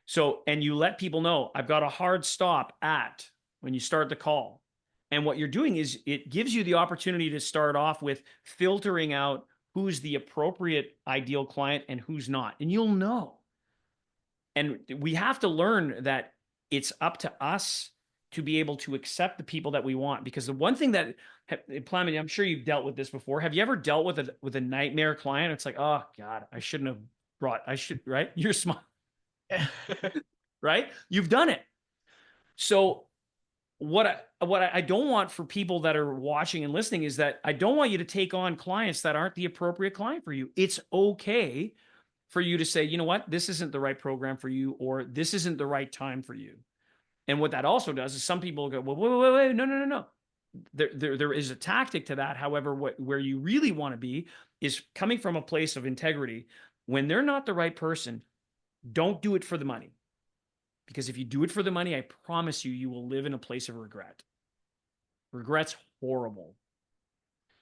So, and you let people know, I've got a hard stop at when you start the call. And what you're doing is it gives you the opportunity to start off with filtering out who's the appropriate ideal client and who's not. And you'll know. And we have to learn that it's up to us to be able to accept the people that we want. Because the one thing that, Plamen, I'm sure you've dealt with this before. Have you ever dealt with a nightmare client? It's like, oh God, I shouldn't have right? You're smart, right? You've done it. So what I don't want for people that are watching and listening is that I don't want you to take on clients that aren't the appropriate client for you. It's okay for you to say, you know what, this isn't the right program for you, or this isn't the right time for you. And what that also does is some people go, well, wait, no, no, no, no. There is a tactic to that. However, where you really want to be is coming from a place of integrity. When they're not the right person, don't do it for the money. Because if you do it for the money, I promise you, you will live in a place of regret. Regret's horrible.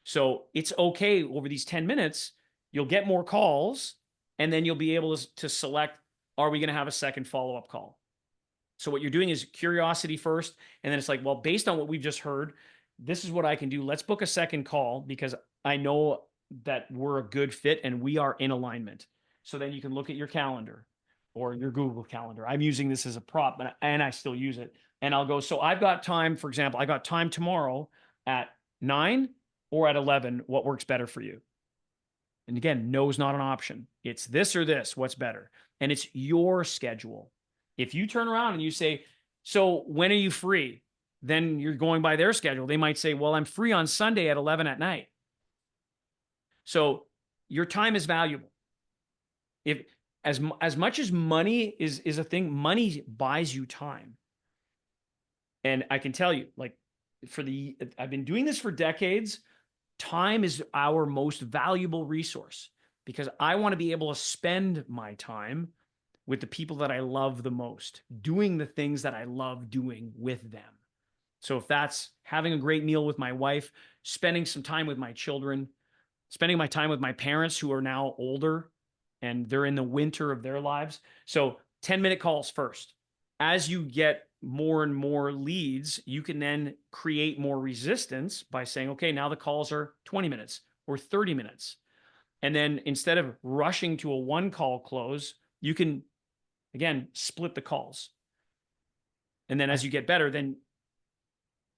So it's okay over these 10 minutes, you'll get more calls, and then you'll be able to select, are we going to have a second follow-up call? So what you're doing is curiosity first, and then it's like, well, based on what we've just heard, this is what I can do. Let's book a second call because I know that we're a good fit and we are in alignment. So then you can look at your calendar or your Google Calendar. I'm using this as a prop, and I still use it. And I'll go, so I've got time, for example, I got time tomorrow at 9 or at 11. What works better for you? And again, no is not an option. It's this or this. What's better? And it's your schedule. If you turn around and you say, so when are you free? Then you're going by their schedule. They might say, well, I'm free on Sunday at 11 at night. So your time is valuable. If as much as money is a thing, money buys you time. And I can tell you, like, I've been doing this for decades. Time is our most valuable resource because I want to be able to spend my time with the people that I love the most, doing the things that I love doing with them. So if that's having a great meal with my wife, spending some time with my children, spending my time with my parents who are now older and they're in the winter of their lives. So 10-minute calls first. As you get more and more leads, you can then create more resistance by saying, okay, now the calls are 20 minutes or 30 minutes. And then instead of rushing to a one call close, you can, again, split the calls. And then as you get better, then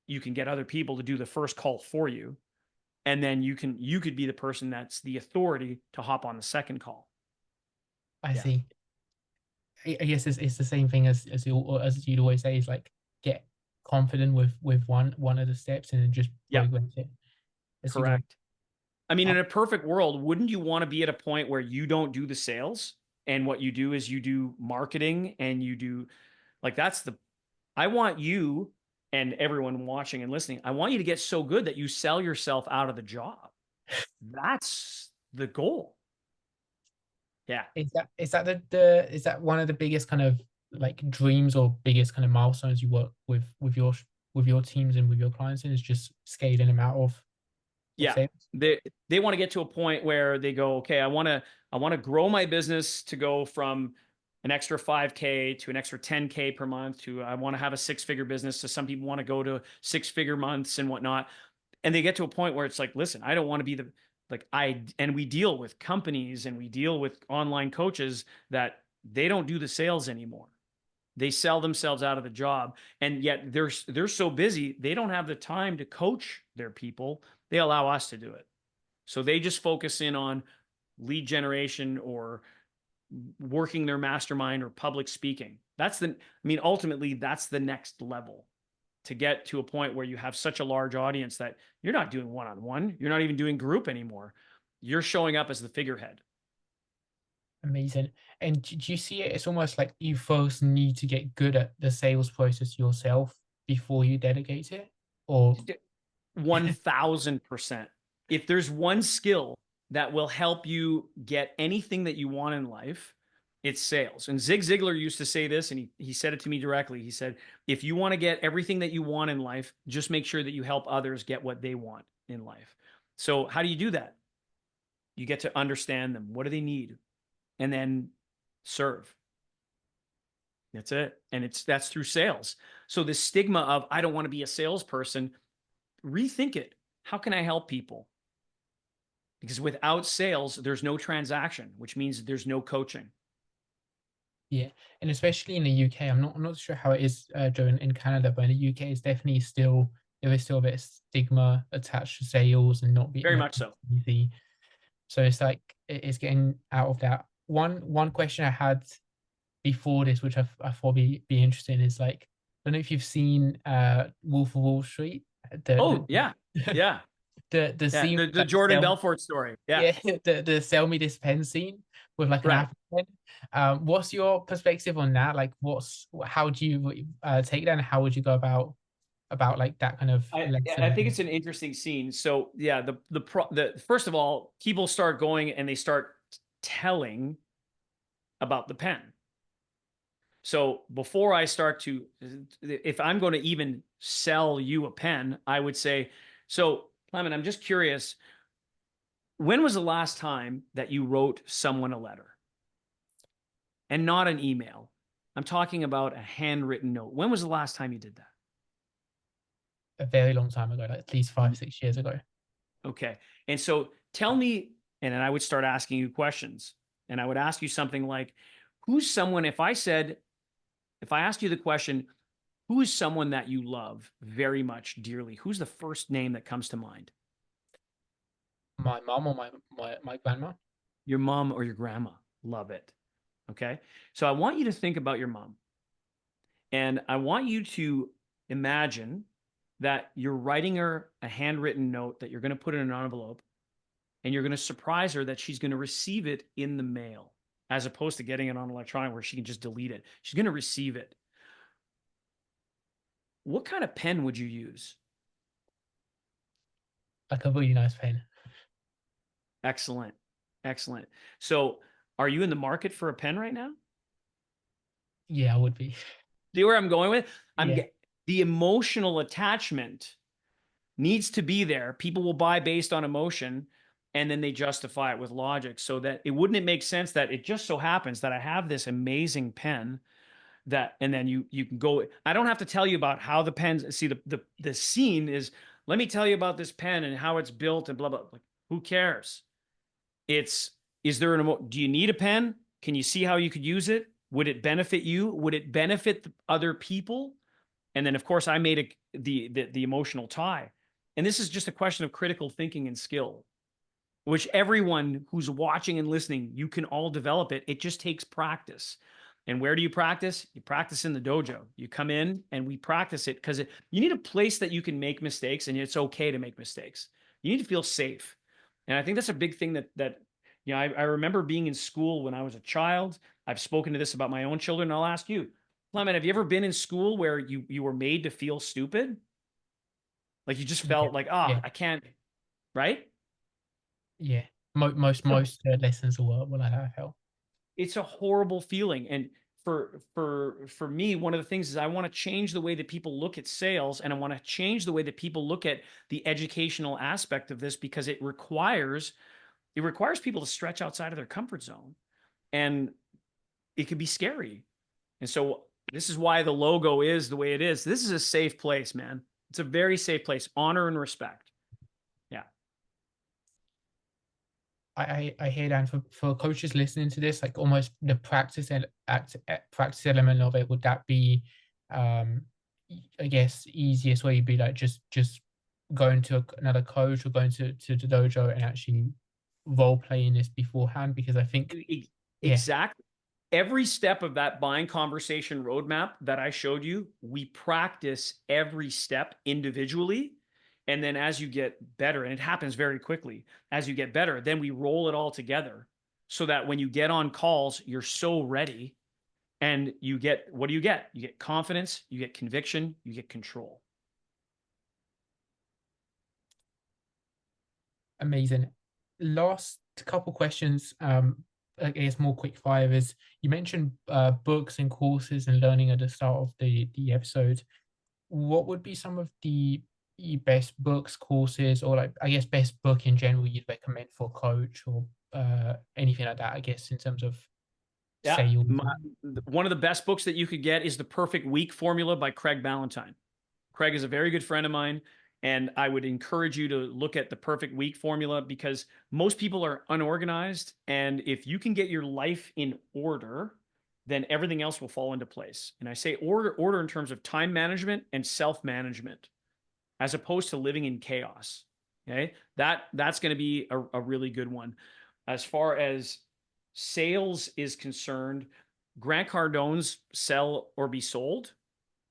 you can get other people to do the first call for you. And then you could be the person that's the authority to hop on the second call. I Yeah. see. I guess it's the same thing as you'd always say is like get confident with one of the steps and then just Yeah. progress it as you go. Correct. I mean, Uh, in a perfect world, wouldn't you want to be at a point where you don't do the sales and what you do is you do marketing and you do like I want you and everyone watching and listening, I want you to get so good that you sell yourself out of the job. That's the goal. Yeah. is that one of the biggest kind of like dreams or biggest kind of milestones you work with your teams and with your clients, and is just scaling them out of Yeah. sales? They want to get to a point where they go, okay, I want to grow my business to go from an extra 5K to an extra 10K per month to I want to have a six-figure business. So some people want to go to six-figure months and whatnot. And they get to a point where it's like, listen, I don't want to be the and we deal with companies and we deal with online coaches that they don't do the sales anymore. They sell themselves out of the job, and yet they're so busy they don't have the time to coach their people. They allow us to do it. So they just focus in on lead generation or working their mastermind or public speaking. Ultimately that's the next level, to get to a point where you have such a large audience that you're not doing one-on-one, you're not even doing group anymore. You're showing up as the figurehead. Amazing. And do you see it? It's almost like you first need to get good at the sales process yourself before you delegate it, or 1000%. If there's one skill that will help you get anything that you want in life, it's sales. And Zig Ziglar used to say this, and he said it to me directly. He said, if you want to get everything that you want in life, just make sure that you help others get what they want in life. So how do you do that? You get to understand them. What do they need? And then serve. That's it. And that's through sales. So the stigma of I don't want to be a salesperson, rethink it. How can I help people? Because without sales, there's no transaction, which means there's no coaching. yeah, and especially in the UK, I'm not sure how it is, Joe, in Canada, but in the UK, it's definitely still there is still a bit of stigma attached to sales and Very not much so. easy. So it's like it's getting out of that. One question I had before this, which I thought be interesting, is like I don't know if you've seen Wolf of Wall Street, Oh, yeah. the Yeah. the Yeah. scene The like Jordan Belfort story. Yeah. yeah, the sell me this pen scene with like an Right. Apple pen. What's your perspective on that? Like, how do you take that, and how would you go about like that kind of I think lesson? it's an interesting scene. So yeah, the first of all, people start going and they start telling about the pen. So before I start to, if I'm going to even sell you a pen, I would say, so Clement, I'm just curious, when was the last time that you wrote someone a letter and not an email? I'm talking about a handwritten note. When was the last time you did that? A very long time ago, like at least 5 6 years ago. Okay. And so tell me, and then I would start asking you questions. And I would ask you something like, who's someone, if I asked you the question, who is someone that you love very much dearly? Who's the first name that comes to mind? My mom or my grandma. Your mom or your grandma. Love it. Okay. So I want you to think about your mom. And I want you to imagine that you're writing her a handwritten note that you're going to put in an envelope, and you're going to surprise her that she's going to receive it in the mail, as opposed to getting it on electronic where she can just delete it. She's going to receive it. What kind of pen would you use? Like a really nice pen. Excellent. Excellent. So are you in the market for a pen right now? Yeah, I would be. See where I'm going with? Yeah, The emotional attachment needs to be there. People will buy based on emotion, and then they justify it with logic. So that it make sense that it just so happens that I have this amazing pen that, and then you can go. I don't have to tell you about how the pens. See, the scene is. Let me tell you about this pen and how it's built and blah blah. Like, who cares? It's is there do you need a pen? Can you see how you could use it? Would it benefit you? Would it benefit other people? And then of course I made the emotional tie. And this is just a question of critical thinking and skill, which everyone who's watching and listening, you can all develop it. It just takes practice. And where do you practice? You practice in the dojo. You come in and we practice it because you need a place that you can make mistakes, and it's okay to make mistakes. You need to feel safe. And I think that's a big thing that I remember being in school when I was a child. I've spoken to this about my own children. And I'll ask you, Clement, have you ever been in school where you were made to feel stupid? Like you just yeah, felt like, yeah, I can't, right? yeah. So Most lessons will like that. I felt. it's a horrible feeling. And for me, one of the things is I want to change the way that people look at sales, and I want to change the way that people look at the educational aspect of this, because it requires people to stretch outside of their comfort zone, and it can be scary. And so this is why the logo is the way it is. This is a safe place, man. It's a very safe place. Honor and respect. Yeah. I hear that. And for coaches listening to this, like almost the practice element of it, would that be, I guess, easiest way you'd be like just going to another coach or going to the dojo and actually role playing this beforehand? Because I think, yeah, Exactly. Every step of that buying conversation roadmap that I showed you, we practice every step individually. And then as you get better, and it happens very quickly, as you get better, then we roll it all together so that when you get on calls, you're so ready, and you get, what do you get? You get confidence, you get conviction, you get control. amazing. Last couple questions, I guess more quick fire is, you mentioned books and courses and learning at the start of the episode. What would be some of the best books, courses, or like, I guess, best book in general you'd recommend for a coach, or anything like that, I guess, in terms of Yeah. sales? One of the best books that you could get is The Perfect Week Formula by Craig Ballantyne. Craig is a very good friend of mine, and I would encourage you to look at The Perfect Week Formula, because most people are unorganized. And if you can get your life in order, then everything else will fall into place. And I say order in terms of time management and self-management, as opposed to living in chaos. Okay. That's going to be a really good one. As far as sales is concerned, Grant Cardone's Sell or Be Sold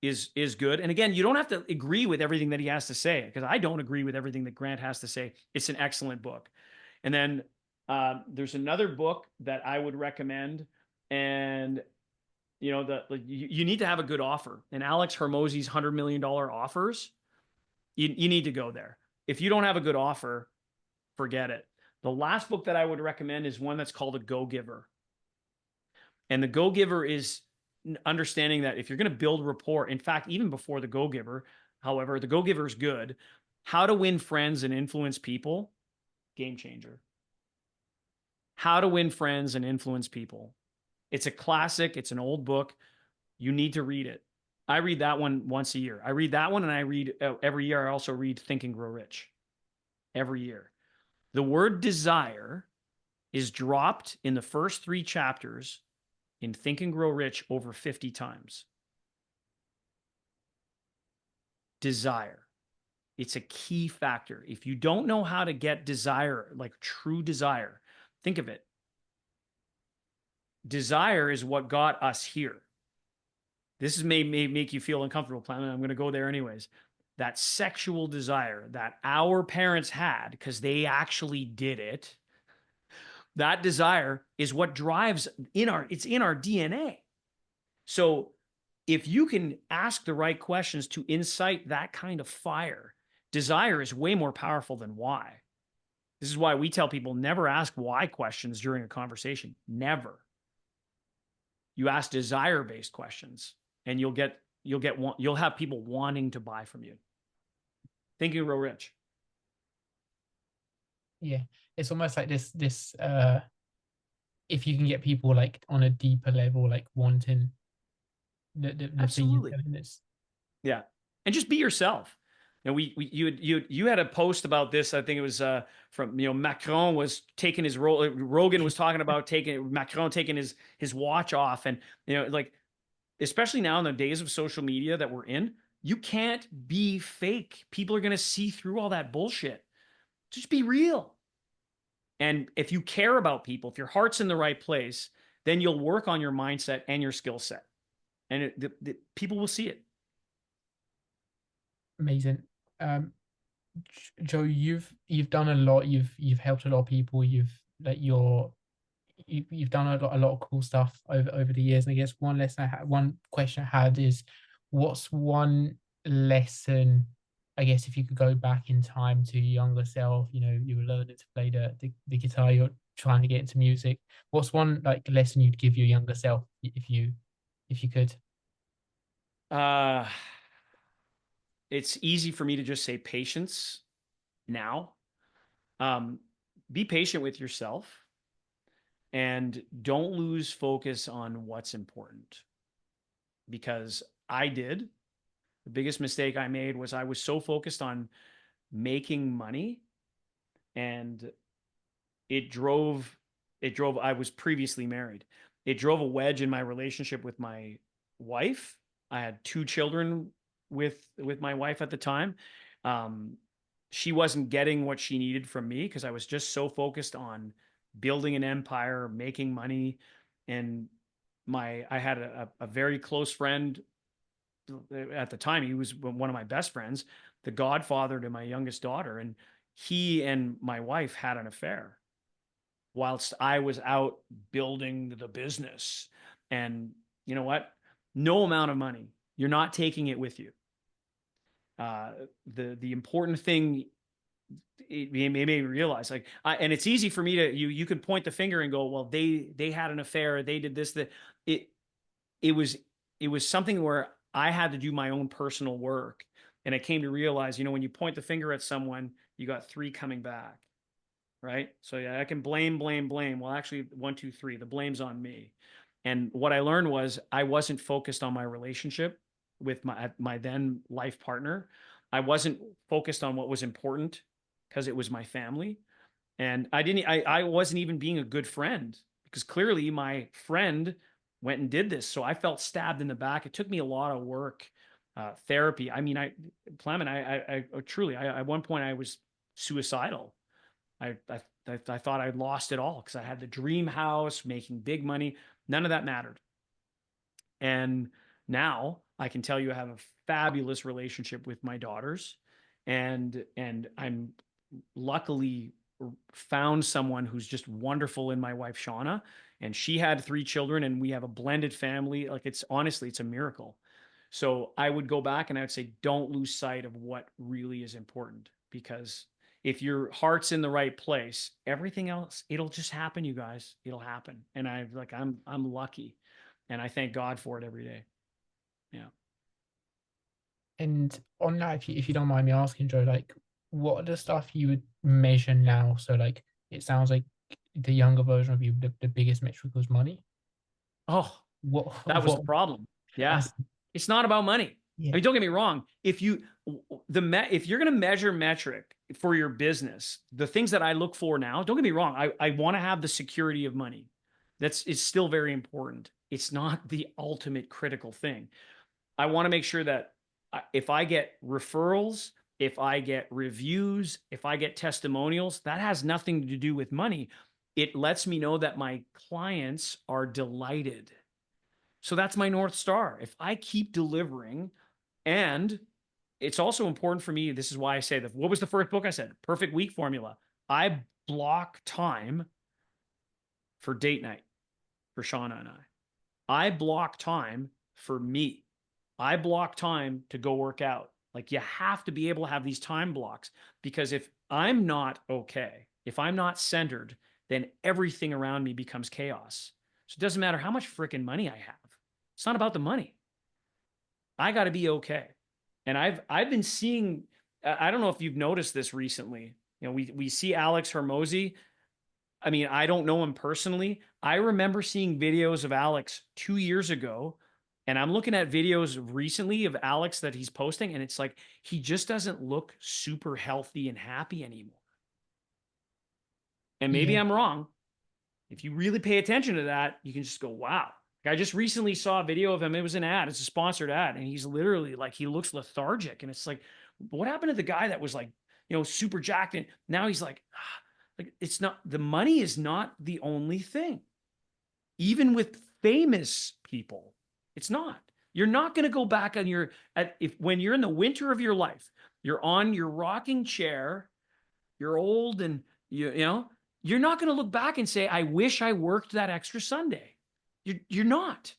is good. And again, you don't have to agree with everything that he has to say, because I don't agree with everything that Grant has to say. It's an excellent book. And then there's another book that I would recommend, and you need to have a good offer. And Alex Hermosi's $100 million offers, you need to go there. If you don't have a good offer, forget it. The last book that I would recommend is one that's called A Go-Giver. And The Go-Giver is understanding that if you're going to build rapport, in fact, even before The Go-Giver, however, The Go-Giver is good. How to Win Friends and Influence People, game changer. How to Win Friends and Influence People. It's a classic. It's an old book. You need to read it. I read that one once a year. I read that one, and I read every year. I also read Think and Grow Rich every year. The word desire is dropped in the first 3 chapters in Think and Grow Rich over 50 times. Desire. It's a key factor. If you don't know how to get desire, like true desire, think of it. Desire is what got us here. This may make you feel uncomfortable, Planet. I'm going to go there anyways. That sexual desire that our parents had, because they actually did it, that desire is what drives it's in our DNA. So if you can ask the right questions to incite that kind of fire, desire is way more powerful than why. This is why we tell people never ask why questions during a conversation. Never. You ask desire-based questions, and you'll have people wanting to buy from you. Think and Grow Rich. Yeah, it's almost like this if you can get people like on a deeper level, like wanting the thing you're Absolutely. selling, this. Yeah. And just be yourself. And you had a post about this. I think it was from, Macron was taking his role. Rogan was talking about Macron taking his watch off. And, like, especially now in the days of social media that we're in, you can't be fake. People are going to see through all that bullshit. Just be real. And if you care about people, if your heart's in the right place, then you'll work on your mindset and your skill set. And people will see it. Amazing. Joe, you've done a lot. You've helped a lot of people. You've done a lot of cool stuff over the years. And I guess one question I had is, what's one lesson, I guess, if you could go back in time to your younger self, you were learning to play the guitar, you're trying to get into music. What's one like lesson you'd give your younger self if you if you could? Uh, it's easy for me to just say patience now. Um, be patient with yourself and don't lose focus on what's important, because I did. The biggest mistake I made was I was so focused on making money, and it drove I was previously married. It drove a wedge in my relationship with my wife. I had two children with my wife at the time. Um, she wasn't getting what she needed from me because I was just so focused on building an empire, making money. And I had a very close friend at the time. He was one of my best friends, the godfather to my youngest daughter, and he and my wife had an affair whilst I was out building the business. And you know what? No amount of money, you're not taking it with you. The important thing, it made me realize, like, and it's easy for me to you can point the finger and go, well, they had an affair, they did this, that it it was it was something where I had to do my own personal work. And I came to realize, when you point the finger at someone, you got three coming back. Right. So yeah, I can blame, blame, blame. Well, actually, one, two, three, the blame's on me. And what I learned was I wasn't focused on my relationship with my then life partner. I wasn't focused on what was important because it was my family. And I wasn't even being a good friend because clearly my friend went and did this. So I felt stabbed in the back. It took me a lot of work, therapy. I mean, Clement, I truly, at one point I was suicidal. I thought I'd lost it all because I had the dream house, making big money. None of that mattered. And now I can tell you I have a fabulous relationship with my daughters, and I'm luckily found someone who's just wonderful in my wife Shauna, and she had three children, and we have a blended family. Like, it's honestly, it's a miracle. So I would go back and I would say, don't lose sight of what really is important, because if your heart's in the right place, everything else, it'll just happen, you guys. It'll happen. And I'm lucky, and I thank God for it every day. Yeah. And on that, if you don't mind me asking, Joe, like, what are the stuff you would measure now? So, like, it sounds like the younger version of you, the biggest metric was money. Oh, What, that was the what, problem. Yeah. as, It's not about money. I yeah, mean, don't get me wrong. If you're going to measure metric for your business, the things that I look for now, don't get me wrong. I want to have the security of money. It's still very important. It's not the ultimate critical thing. I want to make sure that if I get referrals, if I get reviews, if I get testimonials, that has nothing to do with money. It lets me know that my clients are delighted. So that's my North Star. If I keep delivering, and it's also important for me, this is why I say that. What was the first book I said? Perfect Week Formula. I block time for date night for Shauna and I block time for me. I block time to go work out. Like, you have to be able to have these time blocks, because if I'm not okay, if I'm not centered, then everything around me becomes chaos. So it doesn't matter how much freaking money I have. It's not about the money. I got to be okay. And I've been seeing, I don't know if you've noticed this recently. We see Alex Hermosi. I mean, I don't know him personally. I remember seeing videos of Alex 2 years ago, and I'm looking at videos recently of Alex that he's posting, and it's like he just doesn't look super healthy and happy anymore. And maybe yeah, I'm wrong. If you really pay attention to that, you can just go, wow. I just recently saw a video of him. It was an ad. It's a sponsored ad. And he's literally like, he looks lethargic. And it's like, what happened to the guy that was like, super jacked? And now he's like, it's not, the money is not the only thing. Even with famous people, it's not. You're not going to go back on when you're in the winter of your life, you're on your rocking chair, you're old, and you're not going to look back and say, I wish I worked that extra Sunday. You're not.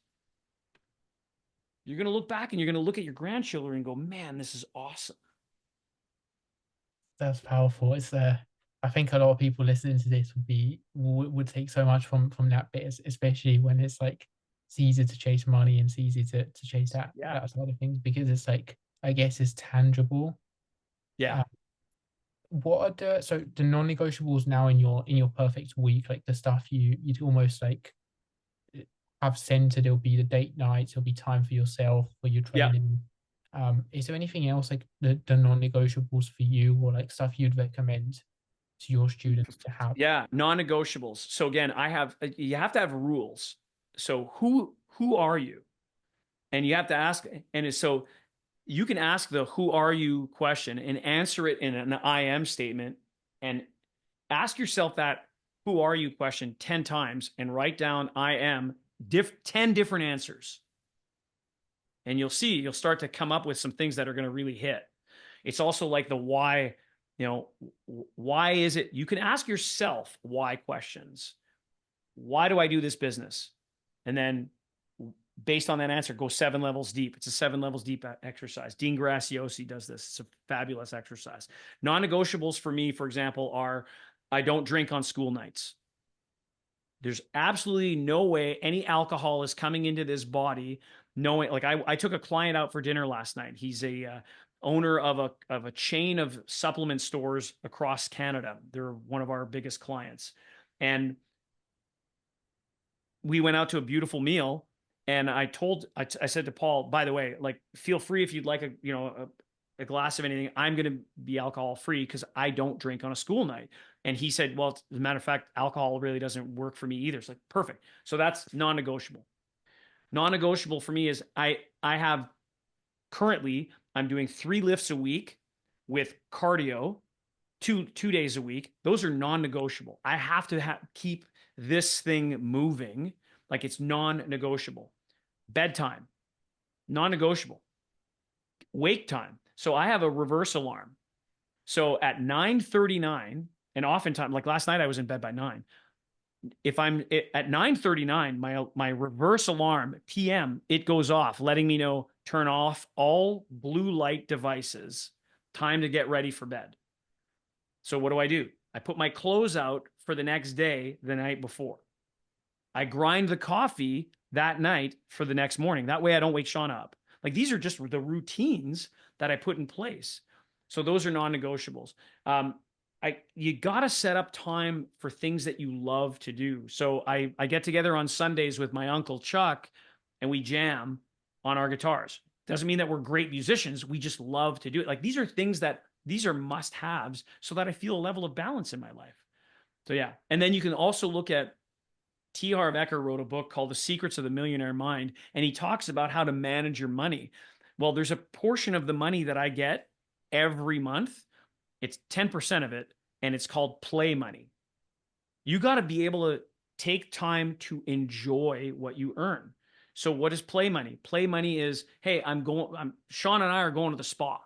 You're going to look back and you're going to look at your grandchildren and go, man, this is awesome. that's powerful. It's I think a lot of people listening to this would take so much from that bit, especially when it's like it's easier to chase money and it's easier to chase Yeah. that side of things because it's like, I guess it's tangible. Yeah. Uh, what are the non-negotiables now in your perfect week, like the stuff you'd almost like have centered? It'll be the date nights, it'll be time for yourself, for your Yeah. training. Is there anything else like the non-negotiables for you, or like stuff you'd recommend to your students to have? Yeah. Non-negotiables. So again, you have to have rules. So who are you? And you have to ask, so you can ask the who are you question and answer it in an I am statement, and ask yourself that who are you question 10 times and write down I am 10 different answers. And you'll start to come up with some things that are going to really hit. It's also like the why, why is it? You can ask yourself why questions. Why do I do this business? And then based on that answer, go 7 levels deep. It's a 7 levels deep exercise. Dean Graciosi does this. It's a fabulous exercise. Non-negotiables for me, for example, are I don't drink on school nights. There's absolutely no way any alcohol is coming into this body. Knowing, like I took a client out for dinner last night. He's a owner of a chain of supplement stores across Canada. They're one of our biggest clients, and we went out to a beautiful meal. And I said to Paul, by the way, like, feel free if you'd like a glass of anything. I'm going to be alcohol free because I don't drink on a school night. And he said, well, as a matter of fact, alcohol really doesn't work for me either. It's like, perfect. So that's non-negotiable. Non-negotiable for me is I have currently, I'm doing 3 lifts a week with cardio, two days a week. Those are non-negotiable. I have to keep this thing moving. Like, it's non-negotiable. Bedtime, non-negotiable. Wake time. So I have a reverse alarm. So at 9:39, and oftentimes, like last night, I was in bed by 9. If I'm at 9:39, my reverse alarm PM, it goes off, letting me know, turn off all blue light devices. Time to get ready for bed. So what do? I put my clothes out for the next day the night before. I grind the coffee that night for the next morning. That way I don't wake Shauna up. Like, these are just the routines that I put in place. So those are non-negotiables. You got to set up time for things that you love to do. So I get together on Sundays with my uncle Chuck and we jam on our guitars. Doesn't mean that we're great musicians. We just love to do it. Like, these are must-haves so that I feel a level of balance in my life. So yeah. And then you can also look at T. Harv Eker wrote a book called The Secrets of the Millionaire Mind, and he talks about how to manage your money. Well, there's a portion of the money that I get every month. It's 10% of it, and it's called play money. You got to be able to take time to enjoy what you earn. So what is play money? Play money is, hey, Sean and I are going to the spa.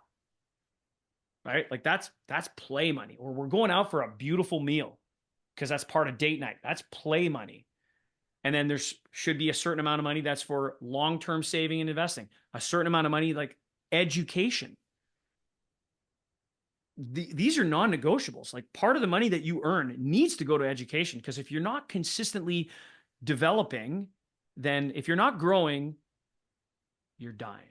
Right? Like, that's play money. Or we're going out for a beautiful meal because that's part of date night. That's play money. And then there should be a certain amount of money that's for long-term saving and investing, a certain amount of money like education. These are non-negotiables. Like, part of the money that you earn needs to go to education, because if you're not consistently developing, then if you're not growing, you're dying.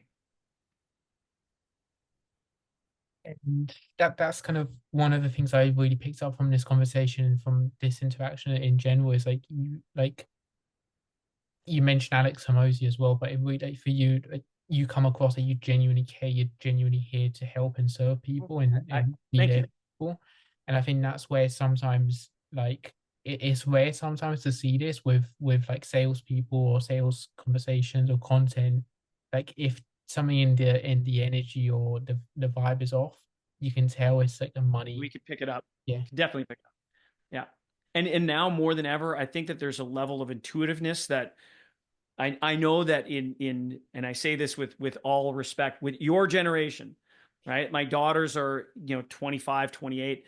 And that's kind of one of the things I really picked up from this conversation and from this interaction in general is like you mentioned Alex Hormozy as well, but it really, like, for you, like, you come across that you genuinely care, you're genuinely here to help and serve people and be Thank there you. for people. And I think that's where sometimes, like, it's rare sometimes to see this with like salespeople or sales conversations or content. Like, if something in the energy or the vibe is off, you can tell it's like the We money. could pick it up. Yeah. Definitely pick it up. Yeah. And now more than ever, I think that there's a level of intuitiveness that I know that and I say this with all respect, with your generation, right? My daughters are, 25, 28.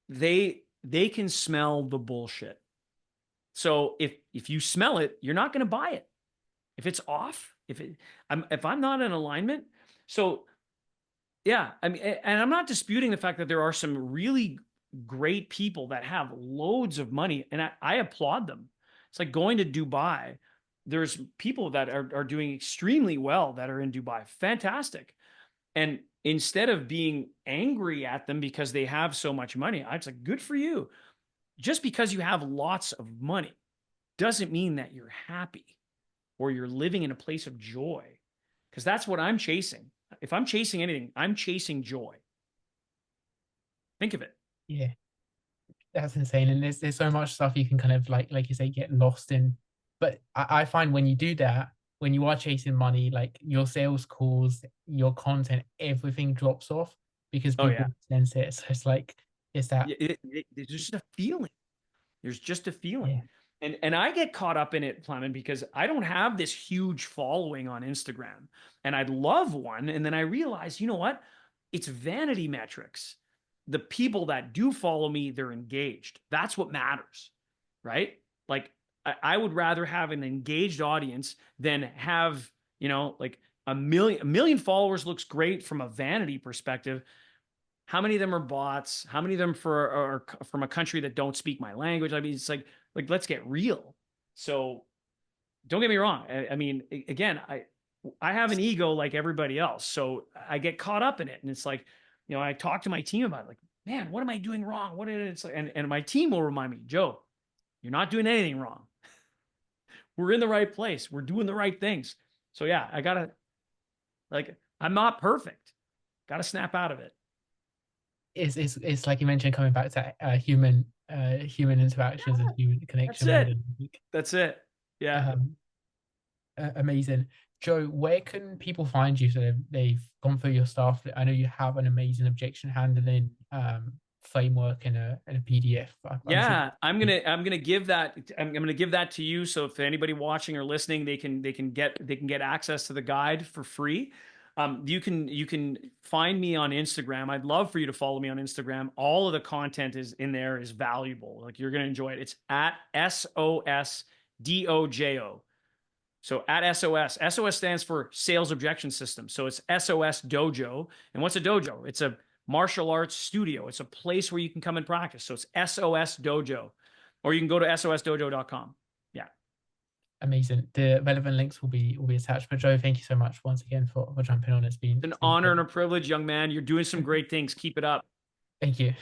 They can smell the bullshit. So if you smell it, you're not going to buy it. If it's off, if I'm not in alignment. So yeah, I mean, and I'm not disputing the fact that there are some really great people that have loads of money, and I applaud them. It's like going to Dubai. there's people that are doing extremely well that are in Dubai. Fantastic. And instead of being angry at them because they have so much money, I was like, good for you. Just because you have lots of money doesn't mean that you're happy or you're living in a place of joy. Because that's what I'm chasing. If I'm chasing anything, I'm chasing joy. Think of it. Yeah, that's insane. And there's so much stuff you can kind of like you say, get lost in. But I find when you do that, when you are chasing money, like your sales calls, your content, everything drops off because Oh yeah. people sense it. So it's like it's that. It's just a feeling. There's just a feeling. Yeah, And I get caught up in it, Clement, because I don't have this huge following on Instagram. And I'd love one. And then I realize, you know what? It's vanity metrics. The people that do follow me, they're engaged. That's what matters. Right? Like I would rather have an engaged audience than have, like a million followers looks great from a vanity perspective. How many of them are bots? How many of them are from a country that don't speak my language? I mean, it's like let's get real. So don't get me wrong. I mean, again, I have an ego like everybody else, so I get caught up in it, and it's like, I talk to my team about it, like, man, what am I doing wrong? What is it? And my team will remind me, Joe, you're not doing anything wrong. We're in the right place. We're doing the right things. So yeah, I gotta I'm not perfect. Got to snap out of it. it's like you mentioned, coming back to human interactions and human That's connection more it. than That's it. Yeah. um, amazing. Joe, where can people find you? So they've gone through your stuff. I know you have an amazing objection handling framework and a PDF. I'm sure. Yeah, I'm gonna give that I'm gonna give that to you. So if anybody watching or listening, they can get access to the guide for free. You can find me on Instagram. I'd love for you to follow me on Instagram. All of the content is in there is valuable. Like you're gonna enjoy it. It's at SOS Dojo. So at SOS, SOS stands for Sales Objection System. So it's SOS Dojo. And what's a dojo? It's a martial arts studio. It's a place where you can come and practice. So it's SOS Dojo, or you can go to sosdojo.com. Yeah. Amazing. The relevant links will be attached. But Joe, thank you so much once again for jumping on. It's an It's been honor and great. a privilege, young man. You're doing some great things. Keep it up. Thank you.